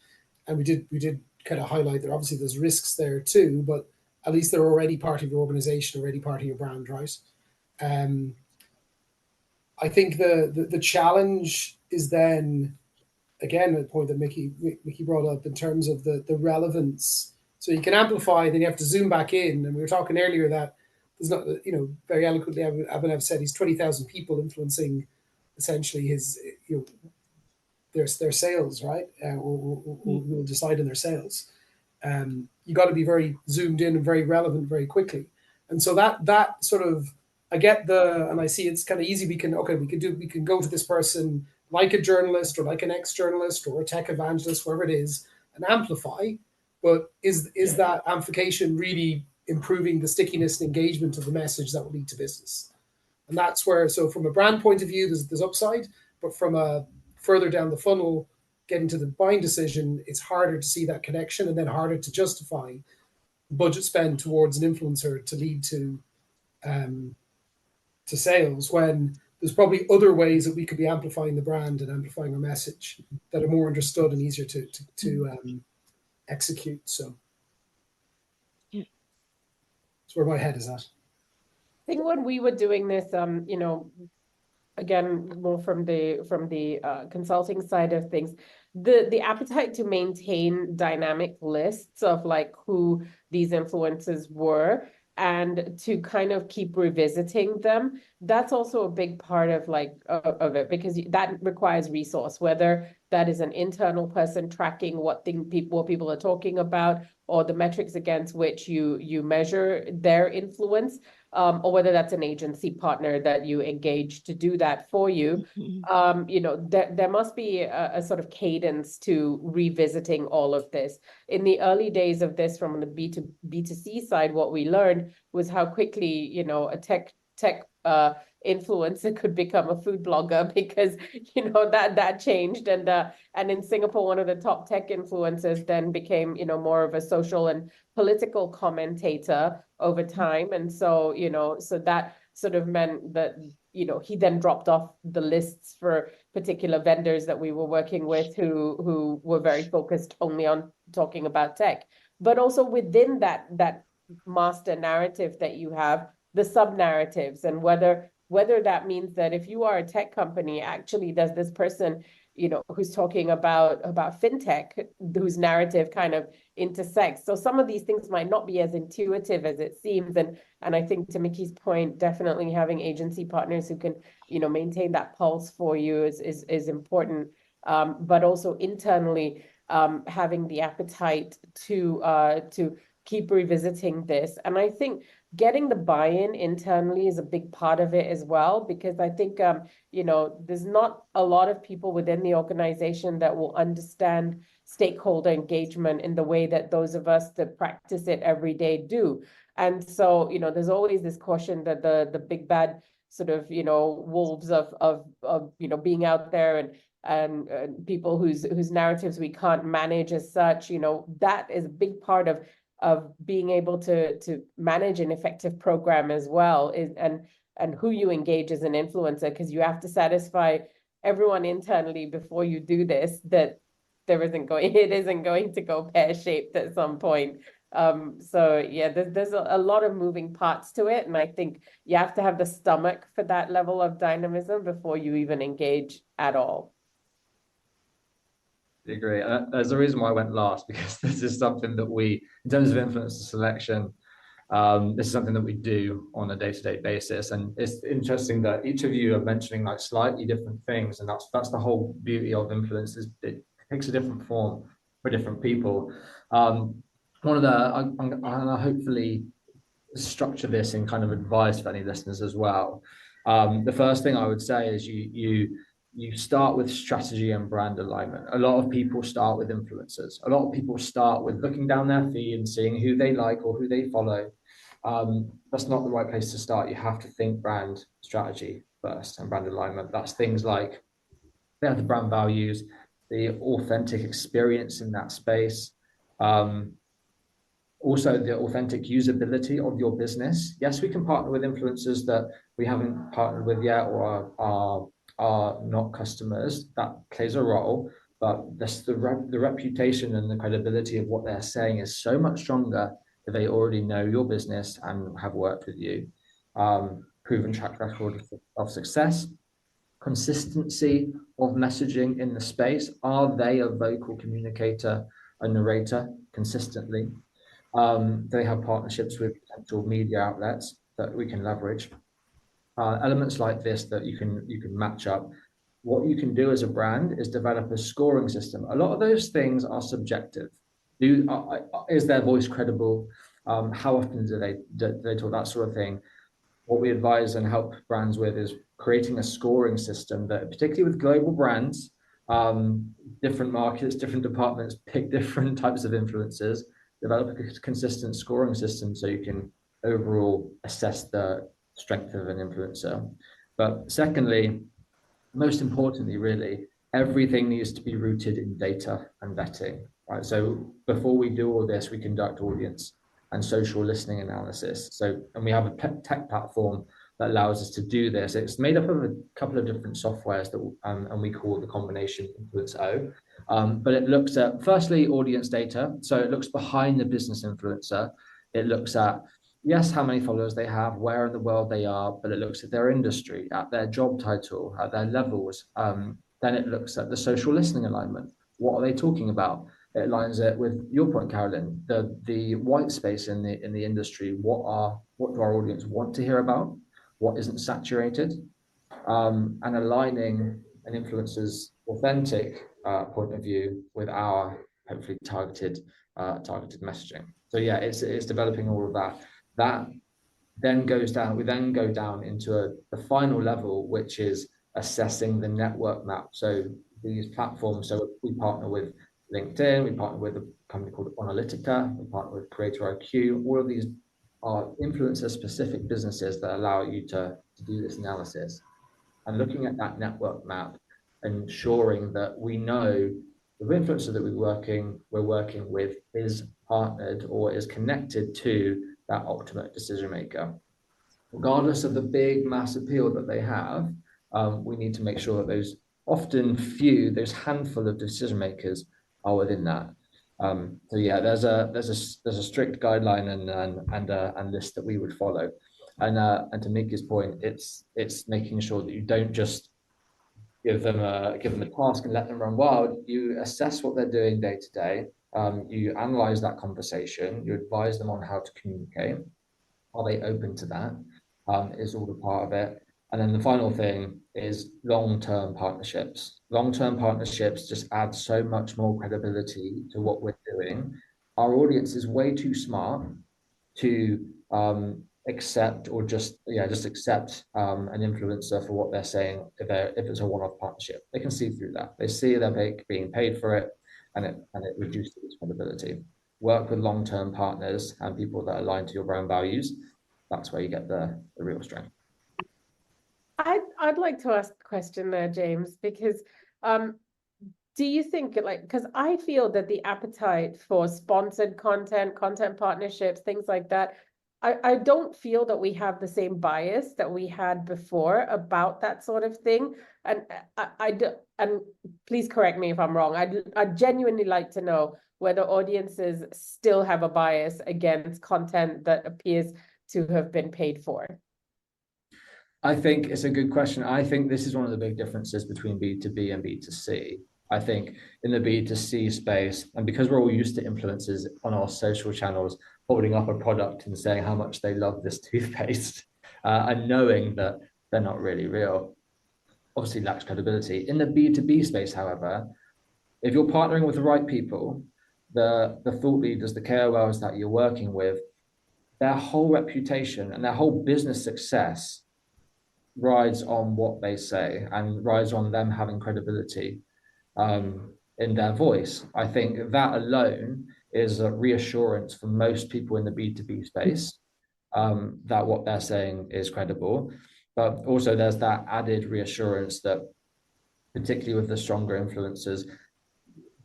we did kind of highlight that obviously there's risks there too, but at least they're already part of your organization, already part of your brand, right? I think the challenge is then again the point that Mickey brought up in terms of the relevance. So you can amplify, then you have to zoom back in. And we were talking earlier that there's not, very eloquently, Abhinav said he's 20,000 people influencing essentially his, their sales, right? Or will decide on their sales. You got to be very zoomed in and very relevant very quickly. And so that sort of, I get and I see it's kind of easy. We can go to this person like a journalist or like an ex-journalist or a tech evangelist, wherever it is, and amplify. But is that amplification really improving the stickiness and engagement of the message that will lead to business? And that's where, so from a brand point of view, there's upside, but from a further down the funnel, getting to the buying decision, it's harder to see that connection and then harder to justify budget spend towards an influencer to lead to sales, when there's probably other ways that we could be amplifying the brand and amplifying our message that are more understood and easier to execute. So that's where my head is at. I think when we were doing this, again, more from the consulting side of things, the appetite to maintain dynamic lists of like who these influencers were and to kind of keep revisiting them, that's also a big part of of it, because that requires resource, whether that is an internal person tracking what people are talking about, or the metrics against which you measure their influence, or whether that's an agency partner that you engage to do that for you. There must be a sort of cadence to revisiting all of this. In the early days of this, from the B2C side, what we learned was how quickly, a tech influencer could become a food blogger, because that changed, and in Singapore, one of the top tech influencers then became more of a social and political commentator over time, and so so that sort of meant that he then dropped off the lists for particular vendors that we were working with who were very focused only on talking about tech. But also within that master narrative that you have, the sub-narratives, and whether that means that if you are a tech company, actually does this person, who's talking about fintech, whose narrative kind of intersects. So some of these things might not be as intuitive as it seems. And I think, to Mickey's point, definitely having agency partners who can, maintain that pulse for you is important. But also internally, having the appetite to keep revisiting this. And I think getting the buy-in internally is a big part of it as well, because I think, there's not a lot of people within the organization that will understand stakeholder engagement in the way that those of us that practice it every day do. And so, there's always this caution that the big bad sort of, wolves of being out there and people whose narratives we can't manage as such, that is a big part of being able to manage an effective program as well, and who you engage as an influencer, because you have to satisfy everyone internally before you do this, that it isn't going to go pear-shaped at some point. So yeah, there's a lot of moving parts to it, and I think you have to have the stomach for that level of dynamism before you even engage at all. I agree. There's a reason why I went last, because this is something that we, in terms of influencer selection, this is something that we do on a day-to-day basis. And it's interesting that each of you are mentioning like slightly different things, and that's the whole beauty of influence, is it takes a different form for different people. I'm gonna hopefully structure this in kind of advice for any listeners as well. The first thing I would say is you start with strategy and brand alignment. A lot of people start with influencers. A lot of people start with looking down their feed and seeing who they like or who they follow. That's not the right place to start. You have to think brand strategy first and brand alignment. That's things like they have the brand values, the authentic experience in that space. Also, the authentic usability of your business. Yes, we can partner with influencers that we haven't partnered with yet or are not customers. That plays a role, but the reputation and the credibility of what they're saying is so much stronger if they already know your business and have worked with you. Proven track record of success, consistency of messaging in the space. Are they a vocal communicator, a narrator consistently? They have partnerships with potential media outlets that we can leverage. Elements like this that you can match up. What you can do as a brand is develop a scoring system. A lot of those things are subjective. Is their voice credible? How often do they talk, that sort of thing? What we advise and help brands with is creating a scoring system that, particularly with global brands, different markets, different departments pick different types of influencers, develop a consistent scoring system so you can overall assess the strength of an influencer. But secondly, most importantly, really, everything needs to be rooted in data and vetting, right? So before we do all this, we conduct audience and social listening analysis. And we have a tech platform that allows us to do this. It's made up of a couple of different softwares that and we call the combination Influence O. But it looks at, firstly, audience data. So it looks behind the business influencer. It looks at, yes, how many followers they have, where in the world they are, but it looks at their industry, at their job title, at their levels. Then it looks at the social listening alignment. What are they talking about? It aligns it with your point, Carolyn, the white space in the industry. What do our audience want to hear about? What isn't saturated? And aligning an influencer's authentic point of view with our hopefully targeted messaging. So yeah, it's developing all of that. That then goes down. We then go down into the final level, which is assessing the network map. So these platforms. So we partner with LinkedIn. We partner with a company called Analytica. We partner with Creator IQ. All of these are influencer-specific businesses that allow you to do this analysis. And looking at that network map, ensuring that we know the influencer that we're working with is partnered or is connected to that ultimate decision maker. Regardless of the big mass appeal that they have, we need to make sure that those handful of decision makers are within that. So yeah, there's a strict guideline and list that we would follow. And to Mickey's point, it's making sure that you don't just give them a task and let them run wild. You assess what they're doing day to day. You analyze that conversation. You advise them on how to communicate. Are they open to that? Is all a part of it. And then the final thing is long-term partnerships. Long-term partnerships just add so much more credibility to what we're doing. Our audience is way too smart to accept or just accept an influencer for what they're saying if it's a one-off partnership. They can see through that. They see they're being paid for it, and it reduces its credibility. Work with long-term partners and people that align to your brand values. That's where you get the real strength. I'd like to ask a question there, James, because do you think, like, because I feel that the appetite for sponsored content partnerships, things like that, I don't feel that we have the same bias that we had before about that sort of thing. And and please correct me if I'm wrong. I'd genuinely like to know whether audiences still have a bias against content that appears to have been paid for. I think it's a good question. I think this is one of the big differences between B2B and B2C. I think in the B2C space, and because we're all used to influencers on our social channels holding up a product and saying how much they love this toothpaste, and knowing that they're not really real, obviously lacks credibility. In the B2B space, however, if you're partnering with the right people, the thought leaders, the KOLs that you're working with, their whole reputation and their whole business success rides on what they say and rides on them having credibility in their voice. I think that alone is a reassurance for most people in the B2B space that what they're saying is credible. But also there's that added reassurance that, particularly with the stronger influencers,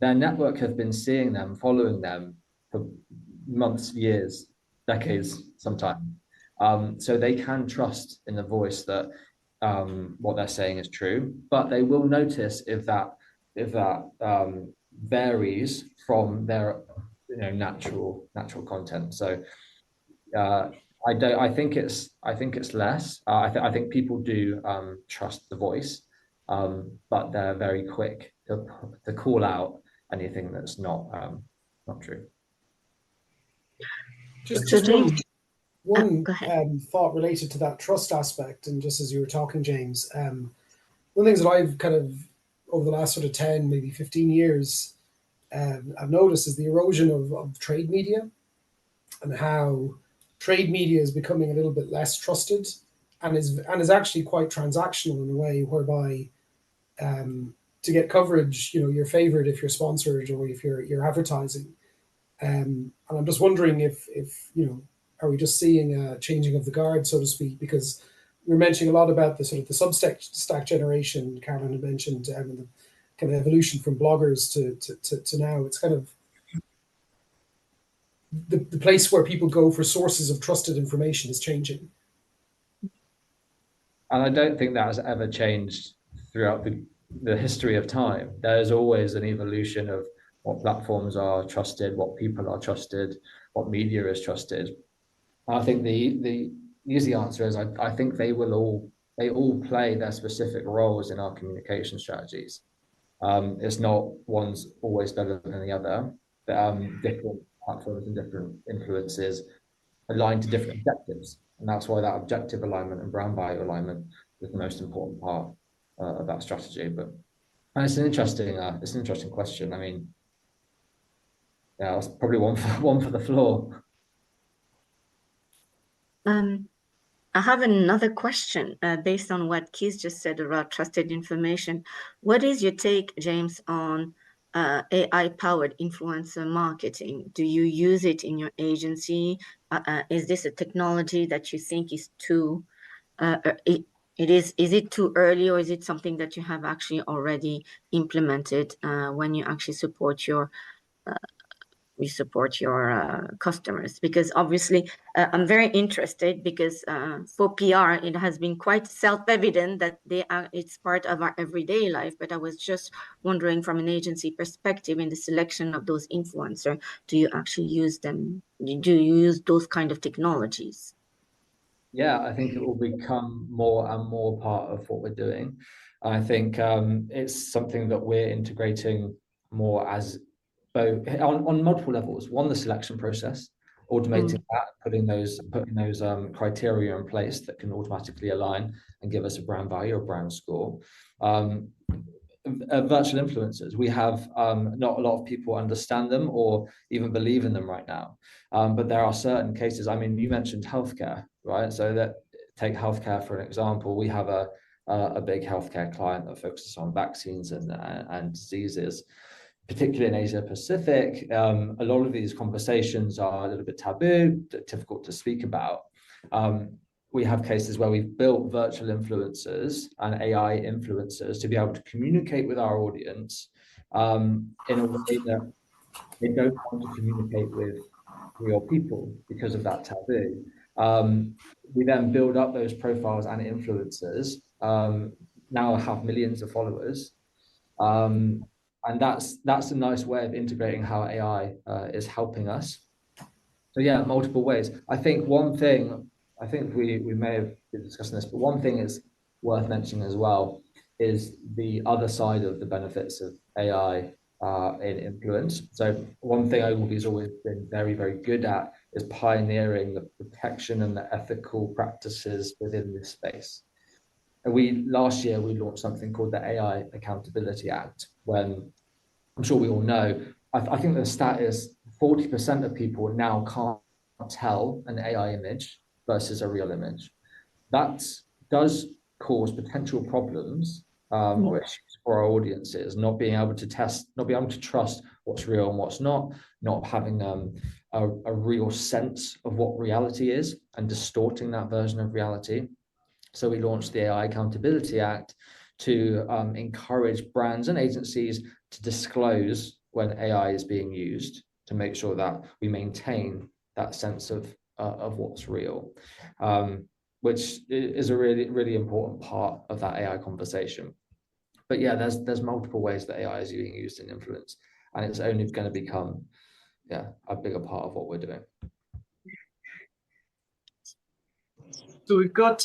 their network have been seeing them, following them for months, years, decades, sometimes. So they can trust in the voice that what they're saying is true, but they will notice if that varies from their natural content. So I think it's less. I think people do trust the voice, but they're very quick to call out anything that's not true. Just one thought related to that trust aspect, and just as you were talking, James, one of the things that I've kind of over the last sort of 10, maybe 15 years, I've noticed is the erosion of trade media, and how trade media is becoming a little bit less trusted, and is actually quite transactional in a way whereby to get coverage, you're favored if you're sponsored or if you're advertising. And I'm just wondering if are we just seeing a changing of the guard, so to speak? Because we were mentioning a lot about the sort of the Substack generation. Caroline had mentioned the kind of evolution from bloggers to now. It's kind of the place where people go for sources of trusted information is changing. And I don't think that has ever changed throughout the history of time. There's always an evolution of what platforms are trusted, what people are trusted, what media is trusted. I think the easy answer is I think they all play their specific roles in our communication strategies. It's not one's always better than the other. Different platforms and different influences align to different objectives, and that's why that objective alignment and brand value alignment is the most important part of that strategy. And it's an interesting question. I mean, yeah, that's probably one for the floor. I have another question based on what Keith just said about trusted information. What is your take, James, on AI-powered influencer marketing? Do you use it in your agency? Is this a technology that you think is too? Is it too early, or is it something that you have actually already implemented when you actually support your customers? Because obviously I'm very interested, because for PR it has been quite self-evident that it's part of our everyday life, but I was just wondering from an agency perspective, in the selection of those influencers, do you actually use them? Do you use those kind of technologies? Yeah, I think it will become more and more part of what we're doing. I think it's something that we're integrating more as both on multiple levels. One, the selection process, automating that, putting those criteria in place that can automatically align and give us a brand value or brand score. Virtual influencers, we have not a lot of people understand them or even believe in them right now, but there are certain cases. I mean, you mentioned healthcare, right? So that, take healthcare for an example. We have a big healthcare client that focuses on vaccines and diseases, particularly in Asia Pacific. A lot of these conversations are a little bit taboo, difficult to speak about. We have cases where we've built virtual influencers and AI influencers to be able to communicate with our audience in a way that they don't want to communicate with real people because of that taboo. We then build up those profiles and influencers, now have millions of followers. And that's a nice way of integrating how AI is helping us. So yeah, multiple ways. I think we may have been discussing this, but one thing is worth mentioning as well is the other side of the benefits of AI in influence. So one thing Ogilvy's always been very, very good at is pioneering the protection and the ethical practices within this space. And last year we launched something called the AI Accountability Act, when I'm sure we all know, I think the stat is 40% of people now can't tell an AI image versus a real image. That does cause potential problems or issues for our audiences, not being able to test, not being able to trust what's real and what's not having a real sense of what reality is and distorting that version of reality. So we launched the AI Accountability Act to encourage brands and agencies to disclose when AI is being used, to make sure that we maintain that sense of what's real, which is a really, really important part of that AI conversation. But yeah, there's multiple ways that AI is being used in influence, and it's only going to become a bigger part of what we're doing. So we've got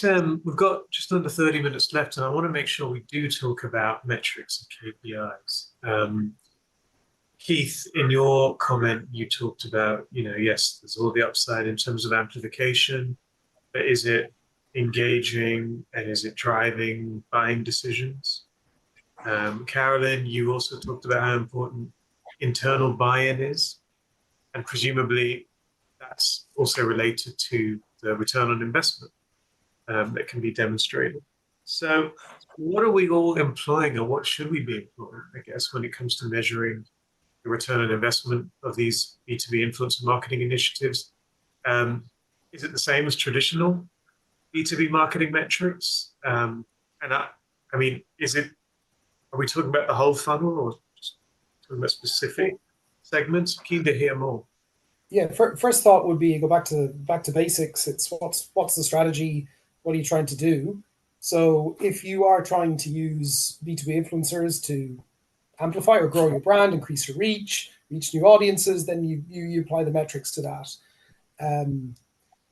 just under 30 minutes left, and I want to make sure we do talk about metrics and KPIs. Keith, in your comment, you talked about, yes, there's all the upside in terms of amplification, but is it engaging and is it driving buying decisions? Carolyn, you also talked about how important internal buy-in is, and presumably that's also related to the return on investment that can be demonstrated. So what are we all employing, or what should we be employing, I guess, when it comes to measuring the return on investment of these B2B influencer marketing initiatives? Is it the same as traditional B2B marketing metrics? And I mean, are we talking about the whole funnel or just talking about specific segments? Keen to hear more. Yeah, first thought would be go back to basics. It's what's the strategy? What are you trying to do? So if you are trying to use B2B influencers to amplify or grow your brand, increase your reach new audiences, then you apply the metrics to that.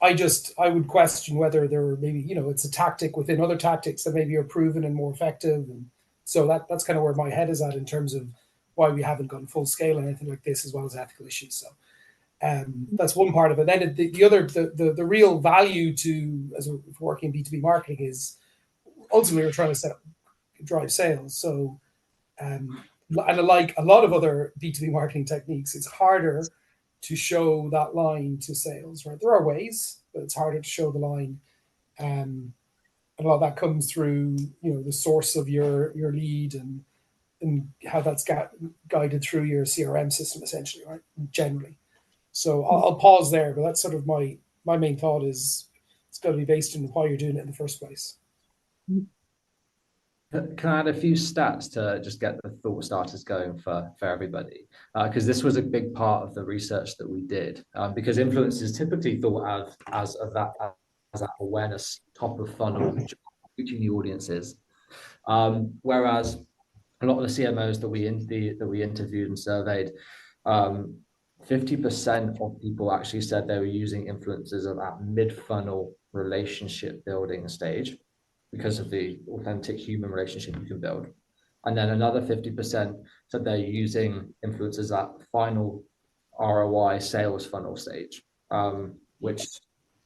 I would question whether there maybe, it's a tactic within other tactics that maybe are proven and more effective. And so that's kind of where my head is at in terms of why we haven't gone full scale on anything like this, as well as ethical issues. So that's one part of it. Then the other, the real value to, as we're working in B2B marketing, is ultimately we're trying to drive sales. So, and like a lot of other B2B marketing techniques, it's harder to show that line to sales, right? There are ways, but it's harder to show the line. And a lot of that comes through, the source of your lead and how that's guided through your CRM system, essentially, right? Generally. So I'll pause there, but that's sort of my main thought is it's got to be based on why you're doing it in the first place. Can I add a few stats to just get the thought starters going for everybody? Because this was a big part of the research that we did. Because influence is typically thought of as that awareness top of funnel, reaching the audiences. Whereas a lot of the CMOs that we interviewed and surveyed, 50% of people actually said they were using influencers at that mid-funnel relationship building stage because of the authentic human relationship you can build. And then another 50% said they're using influencers at final ROI sales funnel stage, which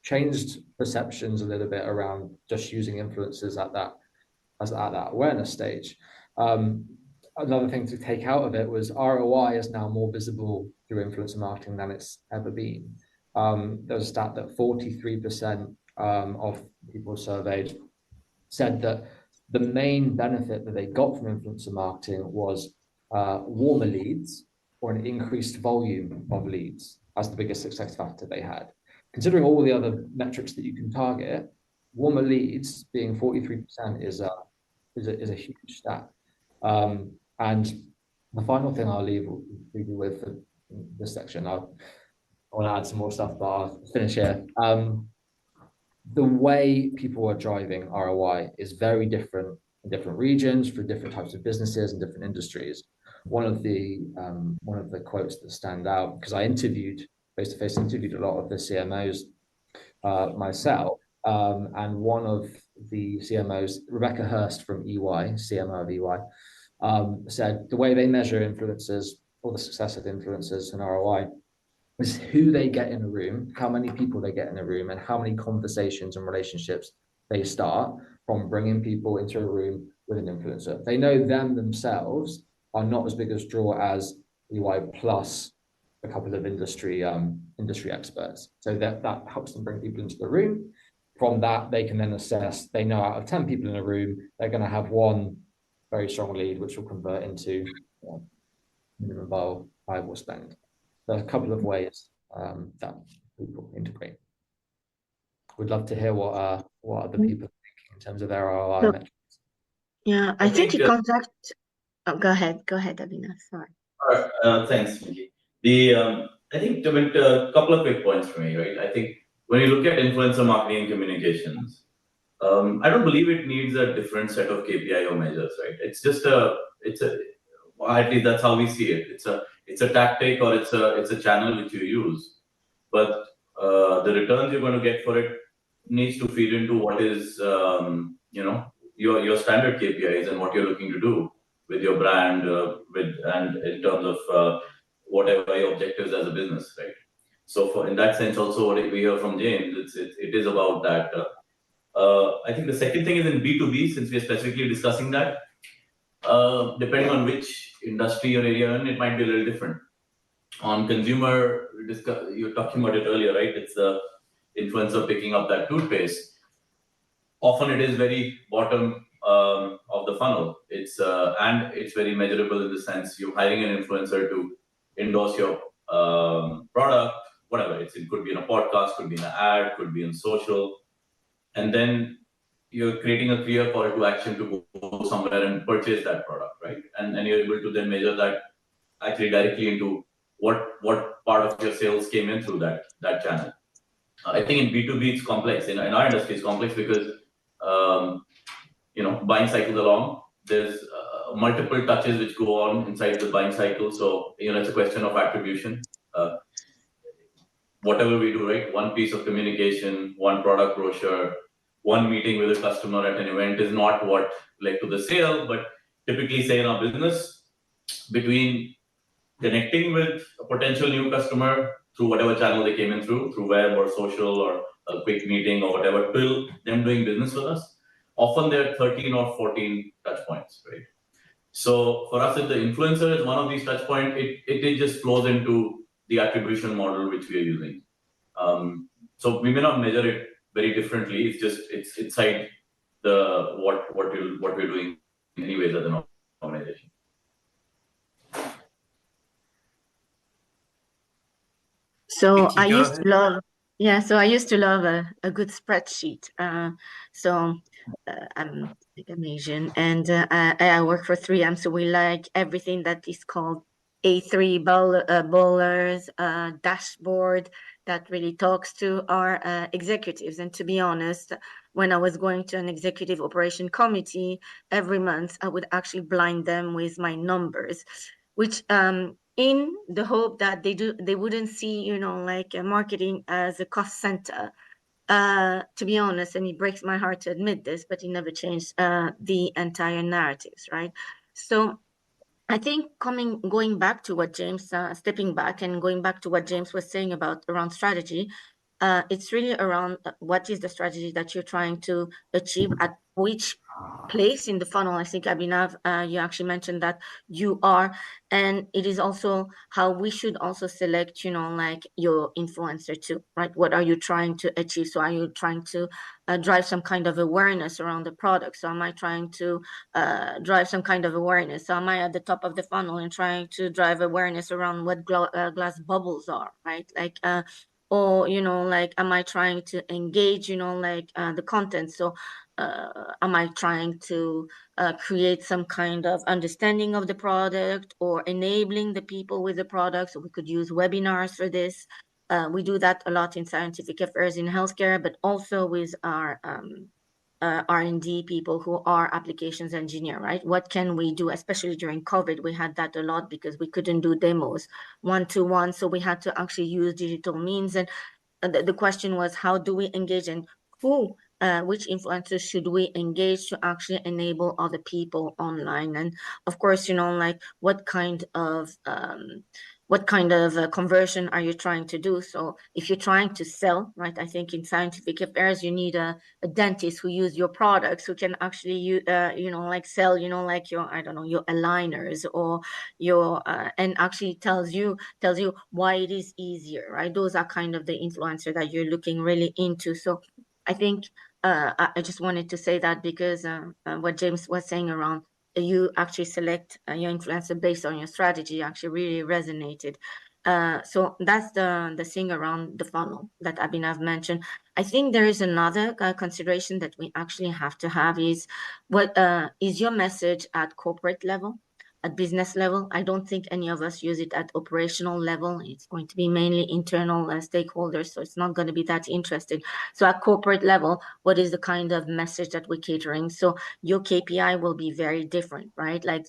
changed perceptions a little bit around just using influencers at that awareness stage. Another thing to take out of it was ROI is now more visible through influencer marketing than it's ever been. There's a stat that 43% of people surveyed said that the main benefit that they got from influencer marketing was warmer leads or an increased volume of leads as the biggest success factor they had. Considering all the other metrics that you can target, warmer leads being 43% is a huge stat. And the final thing I'll leave you with for this section, I want to add some more stuff, but I'll finish here. The way people are driving ROI is very different in different regions for different types of businesses and different industries. One of the quotes that stand out, because I face-to-face interviewed a lot of the CMOs myself, and one of the CMOs, Rebecca Hurst from EY, CMO of EY, said the way they measure influencers or the success of influencers and ROI is who they get in a room, how many people they get in a room, and how many conversations and relationships they start from bringing people into a room with an influencer. They know them themselves are not as big a draw as EY plus a couple of industry experts. So that helps them bring people into the room. From that, they can then assess, they know out of 10 people in a room, they're going to have one very strong lead, which will convert into minimum viable spend. There's a couple of ways that people integrate. We'd love to hear what other people are thinking in terms of their ROI So, metrics. yeah, I think it comes back. Oh, go ahead, Abhinav. Sorry. Thanks, Mickey. I think a couple of quick points for me, right? I think when you look at influencer marketing and communications, I don't believe it needs a different set of KPI or measures, right? It's just at least that's how we see it. It's a tactic or it's a channel which you use, but the returns you're going to get for it needs to feed into what is your standard KPIs and what you're looking to do with your brand, and in terms of whatever your objectives as a business, right? So in that sense, also what we hear from James, it is about that. I think the second thing is in B2B, since we're specifically discussing that, depending on which industry or area, and it might be a little different. On consumer, you were talking about it earlier, right? It's the influencer picking up that toothpaste. Often it is very bottom of the funnel. And it's very measurable in the sense you're hiring an influencer to endorse your product, whatever. It could be in a podcast, could be in an ad, could be in social. And then you're creating a clear call to action to go somewhere and purchase that product, right? And you're able to then measure that actually directly into what part of your sales came in through that channel. I think in B2B it's complex. In our industry it's complex because buying cycles are long. There's multiple touches which go on inside the buying cycle. So it's a question of attribution. Whatever we do, right? One piece of communication, one product brochure, one meeting with a customer at an event is not what led to the sale, but typically say in our business, between connecting with a potential new customer through whatever channel they came in through web or social or a quick meeting or whatever, till them doing business with us, often there are 13 or 14 touch points, right? So for us, if the influencer is one of these touch points, it just flows into the attribution model which we are using. So we may not measure it very differently. It's inside what we're doing anyways as an organization. So I used to love a good spreadsheet. I'm Asian, and I work for 3M, so we like everything that is called A3 bowlers, dashboard that really talks to our executives. And to be honest, when I was going to an executive operation committee every month, I would actually blind them with my numbers, which in the hope that they wouldn't see, like marketing as a cost center. to be honest, and it breaks my heart to admit this, but it never changed the entire narratives, right? So I think going back to what James, stepping back and going back to what James was saying about around strategy, it's really around what is the strategy that you're trying to achieve at which place in the funnel. I think Abhinav, you actually mentioned that you are, and it is also how we should also select, like your influencer too, right? What are you trying to achieve? So are you trying to drive some kind of awareness around the product? So am I trying to drive some kind of awareness? So am I at the top of the funnel and trying to drive awareness around what glass bubbles are, right? Like, or, like, am I trying to engage, the content? So am I trying to create some kind of understanding of the product or enabling the people with the product? So we could use webinars for this. We do that a lot in scientific affairs in healthcare, but also with our R&D people who are applications engineer, right? What can we do? Especially during COVID, we had that a lot because we couldn't do demos one-to-one. So we had to actually use digital means. And the question was, how do we engage and which influencers should we engage to actually enable other people online? And of course, like what kind of conversion are you trying to do? So if you're trying to sell, right, I think in scientific affairs, you need a dentist who use your products, who can actually, like sell, like your, I don't know, your aligners or your, and actually tells you why it is easier, right? Those are kind of the influencer that you're looking really into. So I think I just wanted to say that because what James was saying around you actually select your influencer based on your strategy actually really resonated. So that's the thing around the funnel that Abhinav mentioned. I think there is another consideration that we actually have to have is what is your message at corporate level, at business level? I don't think any of us use it at operational level. It's going to be mainly internal stakeholders, so it's not going to be that interesting. So at corporate level, what is the kind of message that we're catering? So your KPI will be very different, right? Like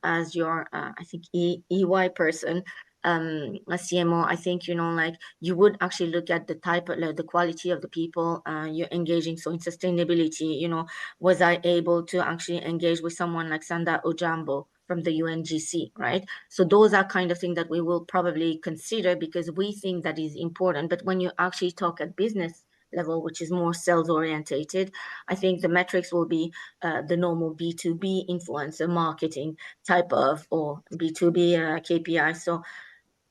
as your, I think EY person, a CMO, I think, like you would actually look at the type of the quality of the people you're engaging. So in sustainability, was I able to actually engage with someone like Sanda Ojambo from the UNGC, right? So those are kind of things that we will probably consider because we think that is important. But when you actually talk at business level, which is more sales orientated, I think the metrics will be the normal B2B influencer marketing type of, or B2B KPI. So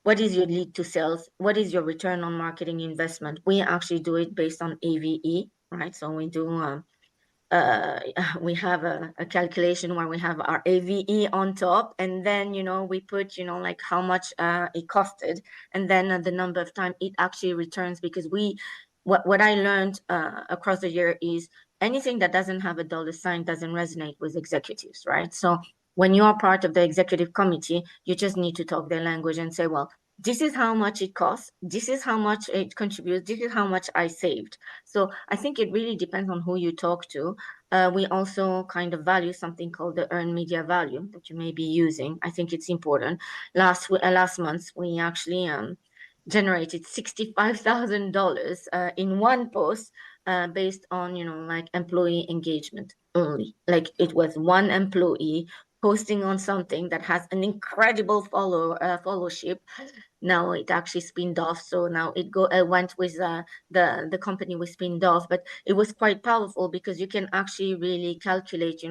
what is your lead to sales? What is your return on marketing investment? We actually do it based on AVE, right? So we do we have a calculation where we have our AVE on top, and then we put like how much it costed, and then the number of time it actually returns. Because what I learned across the year is anything that doesn't have a dollar sign doesn't resonate with executives, right? So when you are part of the executive committee, you just need to talk their language and say, well, this is how much it costs, this is how much it contributes, this is how much I saved. So I think it really depends on who you talk to. We also kind of value something called the earned media value that you may be using. I think it's important. Last month, we actually generated $65,000 in one post based on, like employee engagement only. Like it was one employee posting on something that has an incredible followership. Now it actually spinned off, so now it went with the company we spinned off. But it was quite powerful because you can actually really calculate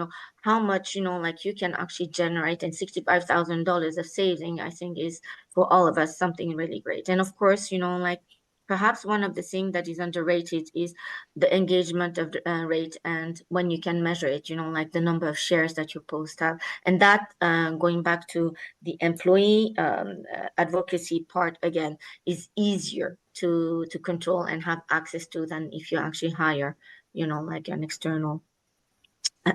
how much like you can actually generate, and $65,000 of saving I think is for all of us something really great. And of course like perhaps one of the things that is underrated is the engagement of the rate, and when you can measure it, like the number of shares that your post have. And that going back to the employee advocacy part again is easier to control and have access to than if you actually hire like an external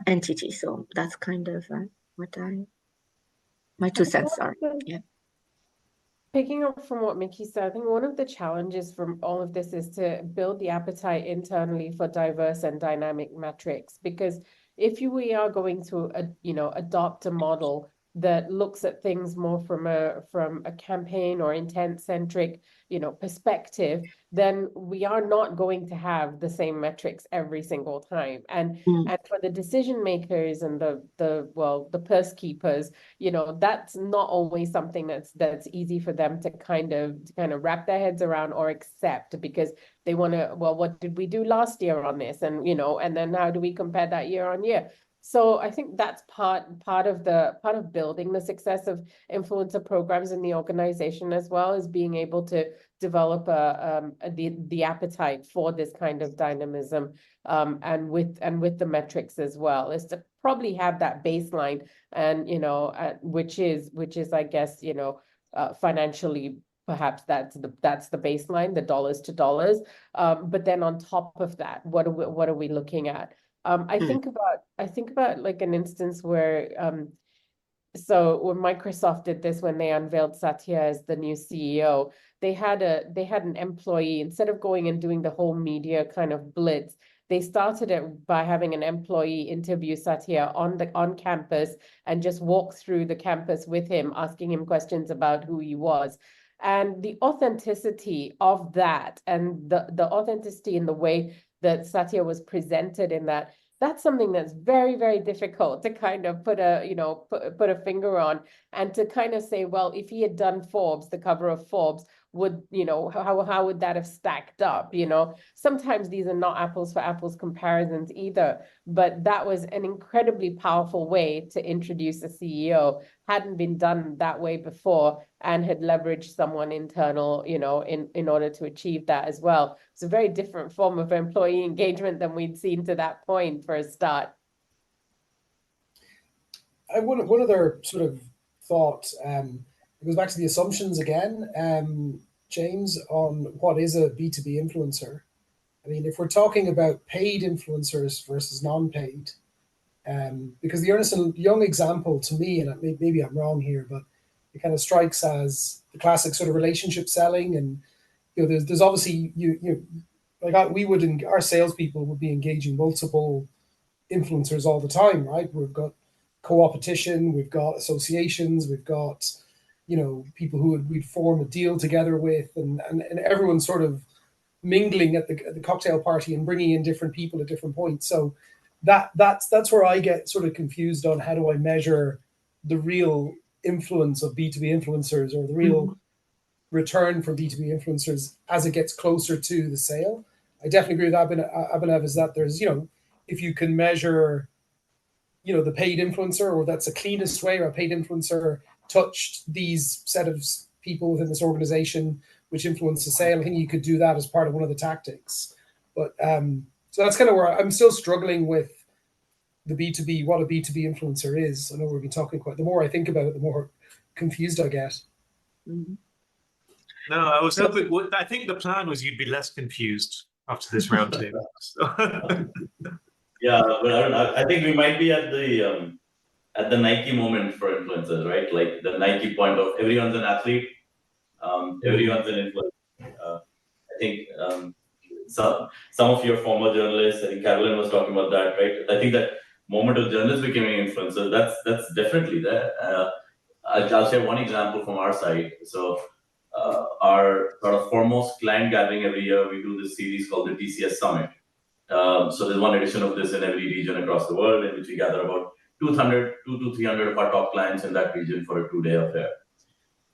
entity. So that's kind of my 2 cents are. Yeah. Picking up from what Mickey said, I think one of the challenges from all of this is to build the appetite internally for diverse and dynamic metrics. Because if we are going to, adopt a model that looks at things more from a campaign or intent centric, perspective, then we are not going to have the same metrics every single time. And for the decision makers and the purse keepers, that's not always something that's easy for them to kind of wrap their heads around or accept, because they want to, well, what did we do last year on this? And and then how do we compare that year on year? So I think that's part of building the success of influencer programs in the organization as well, is being able to develop the appetite for this kind of dynamism, and with the metrics as well, is to probably have that baseline, and which is I guess financially, perhaps that's the baseline, the dollars to dollars, but then on top of that, what are we looking at? I think about like an instance where so when Microsoft did this, when they unveiled Satya as the new CEO, they had an employee, instead of going and doing the whole media kind of blitz, they started it by having an employee interview Satya on campus and just walk through the campus with him, asking him questions about who he was. And the authenticity of that, and the authenticity in the way that Satya was presented in that's something that's very, very difficult to kind of put a finger on, and to kind of say, well, if he had done Forbes, the cover of Forbes, would, how would that have stacked up? Sometimes these are not apples for apples comparisons either, but that was an incredibly powerful way to introduce a CEO. Hadn't been done that way before, and had leveraged someone internal, in order to achieve that as well. It's a very different form of employee engagement than we'd seen to that point for a start. I one other sort of thought, it goes back to the assumptions again, James, on what is a B2B influencer. I mean, if we're talking about paid influencers versus non-paid, because the Ernst & Young example to me, and maybe I'm wrong here, but it kind of strikes as the classic sort of relationship selling. And there's obviously our salespeople would be engaging multiple influencers all the time, right? We've got co-opetition, we've got associations, we've got people who we'd form a deal together with, and everyone's sort of mingling at the cocktail party and bringing in different people at different points. So that's where I get sort of confused on how do I measure the real influence of B2B influencers, or the real return from B2B influencers as it gets closer to the sale. I definitely agree with Abhinav, is that there's, if you can measure, the paid influencer, or that's the cleanest way, or a paid influencer touched these set of people within this organization, which influenced the sale, I think you could do that as part of one of the tactics. But so that's kind of where I'm still struggling with the B2B, what a B2B influencer is. I know we've been talking quite, the more I think about it, the more confused I get. No, I was hoping, I think the plan was you'd be less confused after this roundtable. Yeah, but I think we might be at the Nike moment for influencers, right? Like the Nike point of everyone's an athlete, everyone's an influencer. I think some of your former journalists, I think Carolyn was talking about that, right? I think that moment of journalists becoming influencers, that's definitely there. I'll share one example from our side. So our sort of foremost client gathering every year, we do this series called the TCS Summit. So there's one edition of this in every region across the world, in which we gather about 200 to 300 of our top clients in that region for a 2-day affair.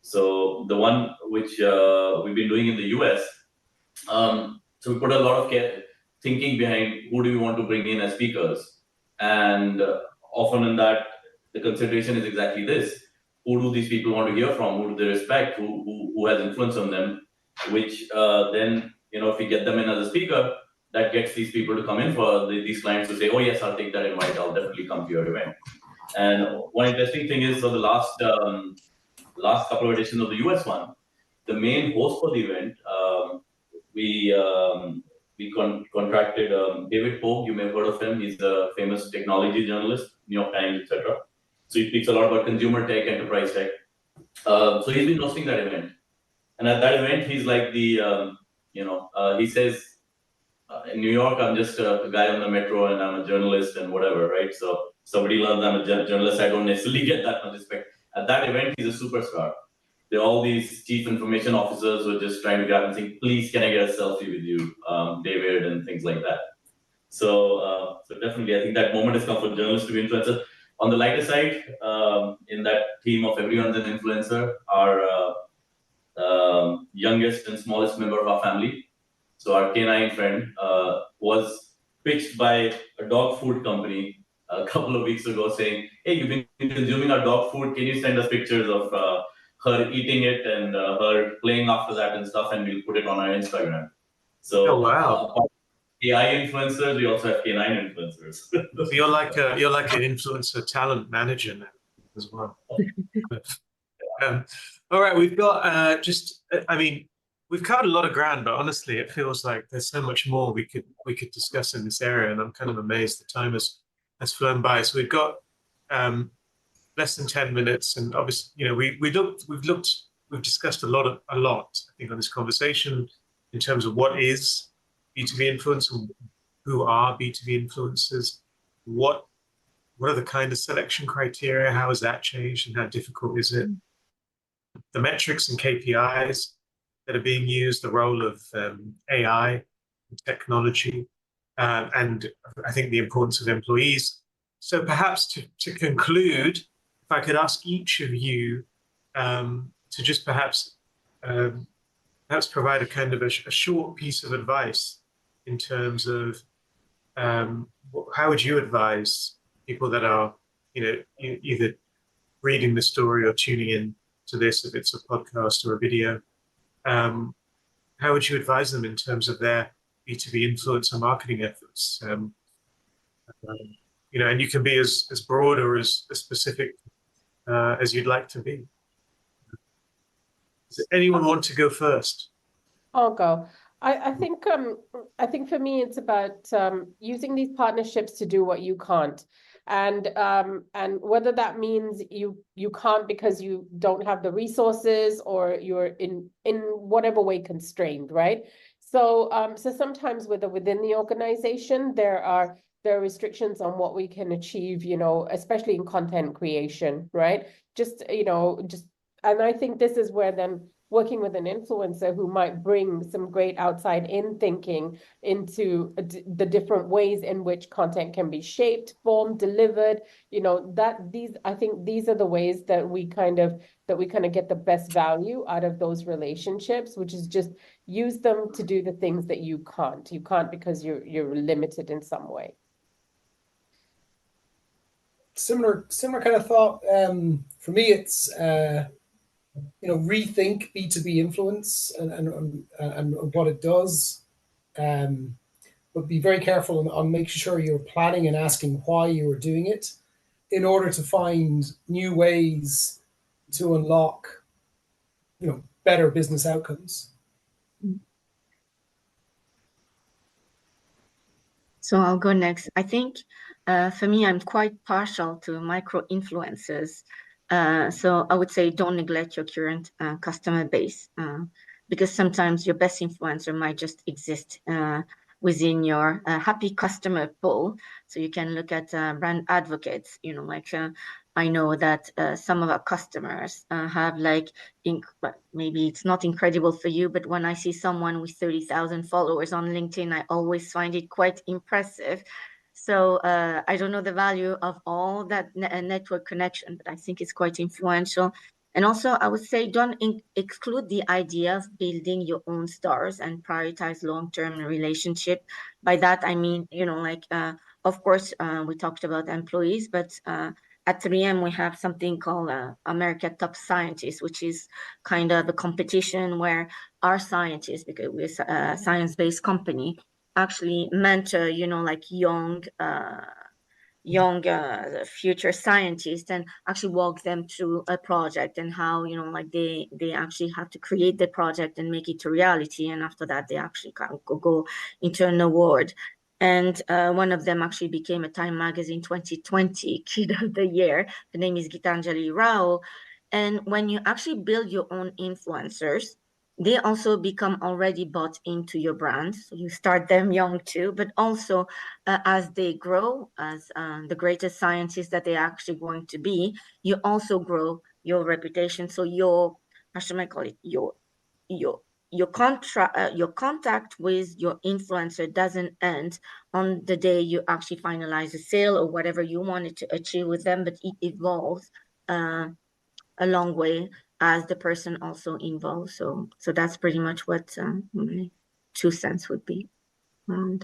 So the one which we've been doing in the US, so we put a lot of thinking behind who do we want to bring in as speakers. And often in that, the consideration is exactly this. Who do these people want to hear from? Who do they respect? Who has influence on them? Which then, if we get them in as a speaker, that gets these people to come in for these clients to say, oh yes, I'll take that invite. I'll definitely come to your event. And one interesting thing is, so the last couple of editions of the US one, the main host for the event, we contracted David Pogue. You may have heard of him. He's a famous technology journalist, New York Times, etc. So he speaks a lot about consumer tech, enterprise tech. So he's been hosting that event. And at that event, he's like he says, in New York, I'm just a guy on the metro and I'm a journalist and whatever, right? So somebody learns I'm a journalist, I don't necessarily get that much respect. At that event, he's a superstar. There are all these chief information officers who are just trying to grab and saying, please, can I get a selfie with you, David, and things like that. So, so definitely, I think that moment has come for journalists to be influencers. On the lighter side, in that theme of everyone's an influencer, our youngest and smallest member of our family, so our canine friend, was pitched by a dog food company a couple of weeks ago saying, hey, you've been consuming our dog food. Can you send us pictures of her eating it and her playing after that and stuff, and we'll put it on our Instagram. So, Oh, wow. AI influencers, we also have canine influencers. So you're like an influencer talent manager now as well. All right, we've got we've covered a lot of ground, but honestly, it feels like there's so much more we could discuss in this area, and I'm kind of amazed the time has flown by. So we've got less than 10 minutes, and obviously, you know, we've discussed a lot, I think, on this conversation in terms of what is B2B influence and who are B2B influencers, what are the kind of selection criteria, how has that changed, and how difficult is it? The metrics and KPIs that are being used, the role of AI and technology, and I think the importance of employees. So perhaps to conclude, if I could ask each of you to just perhaps provide a kind of a short piece of advice in terms of how would you advise people that are, you know, either reading the story or tuning in to this, if it's a podcast or a video, how would you advise them in terms of their B2B influencer marketing efforts? You know, and you can be as broad or as specific as you'd like to be. Does anyone want to go first? I'll go. I think for me it's about using these partnerships to do what you can't, and whether that means you can't because you don't have the resources or you're in whatever way constrained, right? So so sometimes within the organization there are restrictions on what we can achieve, you know, especially in content creation, right? And I think this is where then working with an influencer who might bring some great outside in thinking into the different ways in which content can be shaped, formed, delivered, you know, I think these are the ways that we kind of get the best value out of those relationships, which is just use them to do the things that you can't because you're limited in some way. Similar kind of thought. For me, it's you know, rethink B2B influence and what it does, but be very careful on making sure you're planning and asking why you are doing it, in order to find new ways to unlock, you know, better business outcomes. So I'll go next. I think for me, I'm quite partial to micro influencers. So I would say don't neglect your current customer base, because sometimes your best influencer might just exist within your happy customer pool. So you can look at brand advocates, you know, like I know that some of our customers have like, maybe it's not incredible for you, but when I see someone with 30,000 followers on LinkedIn, I always find it quite impressive. So I don't know the value of all that network connection, but I think it's quite influential. And also, I would say don't exclude the idea of building your own stars and prioritize long-term relationship. By that, I mean, you know, like, of course, we talked about employees, but at 3M, we have something called America Top Scientists, which is kind of a competition where our scientists, because we're a science-based company, actually mentor, you know, like young future scientists, and actually walk them through a project and how, you know, like they actually have to create the project and make it a reality, and after that they actually can go into an award. And one of them actually became a Time Magazine 2020 Kid of the Year. The name is Gitanjali Rao. And when you actually build your own influencers, they also become already bought into your brand. So you start them young too, but also as they grow, as the greatest scientists that they're actually going to be, you also grow your reputation. So your, how should I call it, your contact with your influencer doesn't end on the day you actually finalize a sale or whatever you wanted to achieve with them, but it evolves a long way as the person also involved. So that's pretty much what my 2 cents would be around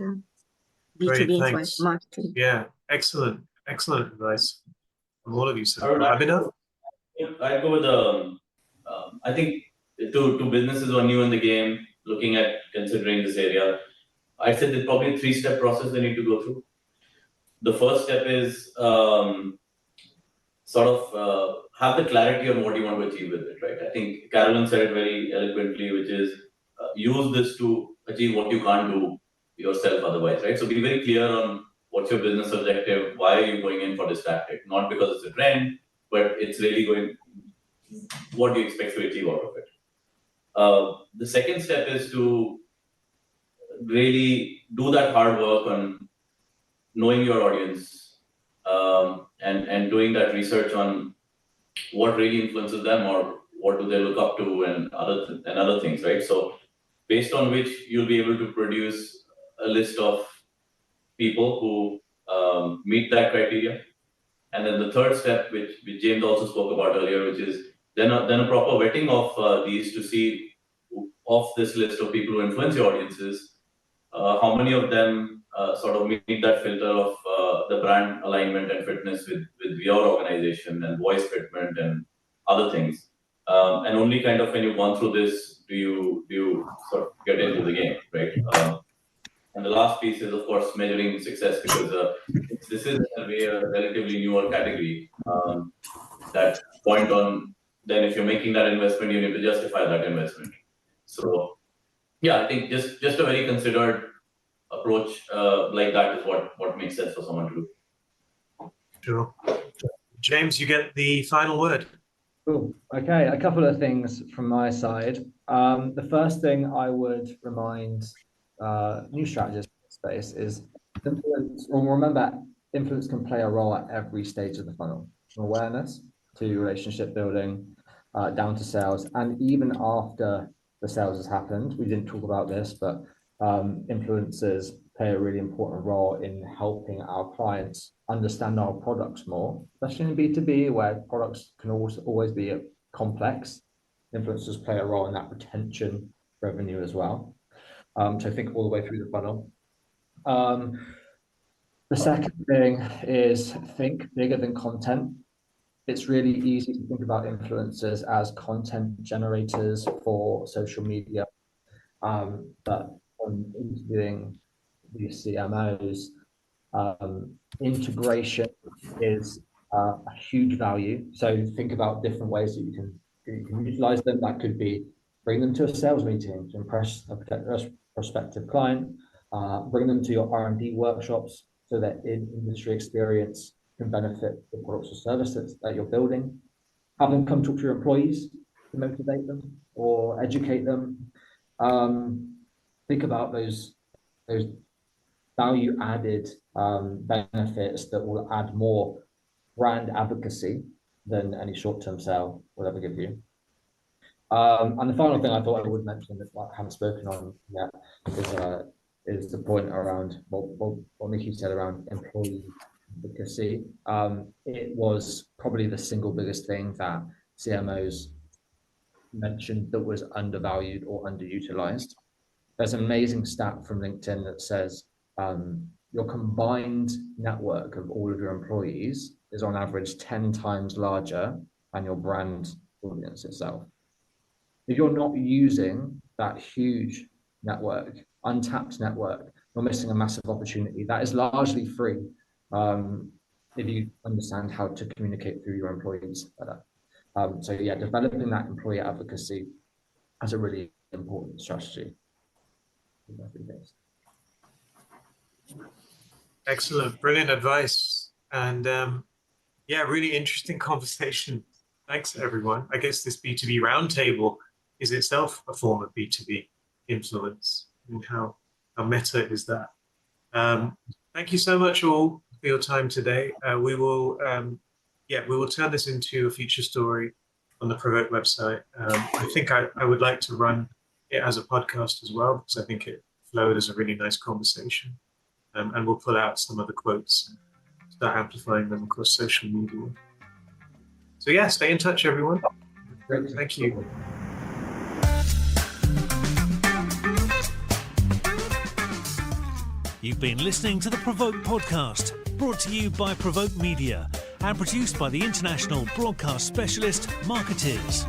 Great, B2B influence thanks. marketing. Yeah, excellent advice from all of you so Arun, far. Abhinav? I'd go with I think to businesses who are new in the game, looking at considering this area, I said there's probably a 3-step process they need to go through. The first step is sort of have the clarity on what you want to achieve with it, right? I think Carolyn said it very eloquently, which is use this to achieve what you can't do yourself otherwise, right? So be very clear on what's your business objective, why are you going in for this tactic? Not because it's a trend, but it's really going, what do you expect to achieve out of it? The second step is to really do that hard work on knowing your audience and doing that research on what really influences them or what do they look up to and other things, right? So based on which you'll be able to produce a list of people who meet that criteria. And then the third step, which James also spoke about earlier, which is then a proper vetting of these to see of this list of people who influence your audiences, how many of them sort of meet that filter of the brand alignment and fitness with your organization and voice fitment and other things. And only kind of when you've gone through this do you sort of get into the game, right? And the last piece is, of course, measuring success because this is in a way a relatively newer category. That point on, then if you're making that investment, you need to justify that investment. So, yeah, I think just a very considered approach like that is what makes sense for someone to do. Sure. James, you get the final word. Cool. Okay, a couple of things from my side. The first thing I would remind new strategists in the space is influence, or remember, influence can play a role at every stage of the funnel, from awareness to relationship building, down to sales, and even after the sales has happened. We didn't talk about this, but influencers play a really important role in helping our clients understand our products more, especially in B2B, where products can always be complex. Influencers play a role in that retention revenue as well. So think all the way through the funnel. The second thing is think bigger than content. It's really easy to think about influencers as content generators for social media, but on interviewing these CMOs, integration is a huge value. So think about different ways that you can utilize them. That could be bring them to a sales meeting to impress a prospective client, bring them to your R&D workshops so that industry experience can benefit the products or services that you're building. Have them come talk to your employees to motivate them or educate them. Think about those value added benefits that will add more brand advocacy than any short-term sale will ever give you. And the final thing I thought I would mention that I haven't spoken on yet is the point around what Mickey said around employee advocacy. It was probably the single biggest thing that CMOs mentioned that was undervalued or underutilized. There's an amazing stat from LinkedIn that says your combined network of all of your employees is on average 10 times larger than your brand audience itself. If you're not using that huge network, untapped network, you're missing a massive opportunity that is largely free if you understand how to communicate through your employees better. So yeah, developing that employee advocacy is a really important strategy. Excellent, brilliant advice. And yeah, really interesting conversation. Thanks, everyone. I guess this B2B roundtable is itself a form of B2B influence, and how meta is that. Thank you so much all for your time today. We will turn this into a feature story on the PRovoke website. I think I would like to run it as a podcast as well, because I think it flowed as a really nice conversation. And we'll pull out some of the quotes and start amplifying them across social media. So yeah, stay in touch, everyone. Great. Thank you. You've been listening to the PRovoke podcast, brought to you by PRovoke Media and produced by the international broadcast specialist Marketeers.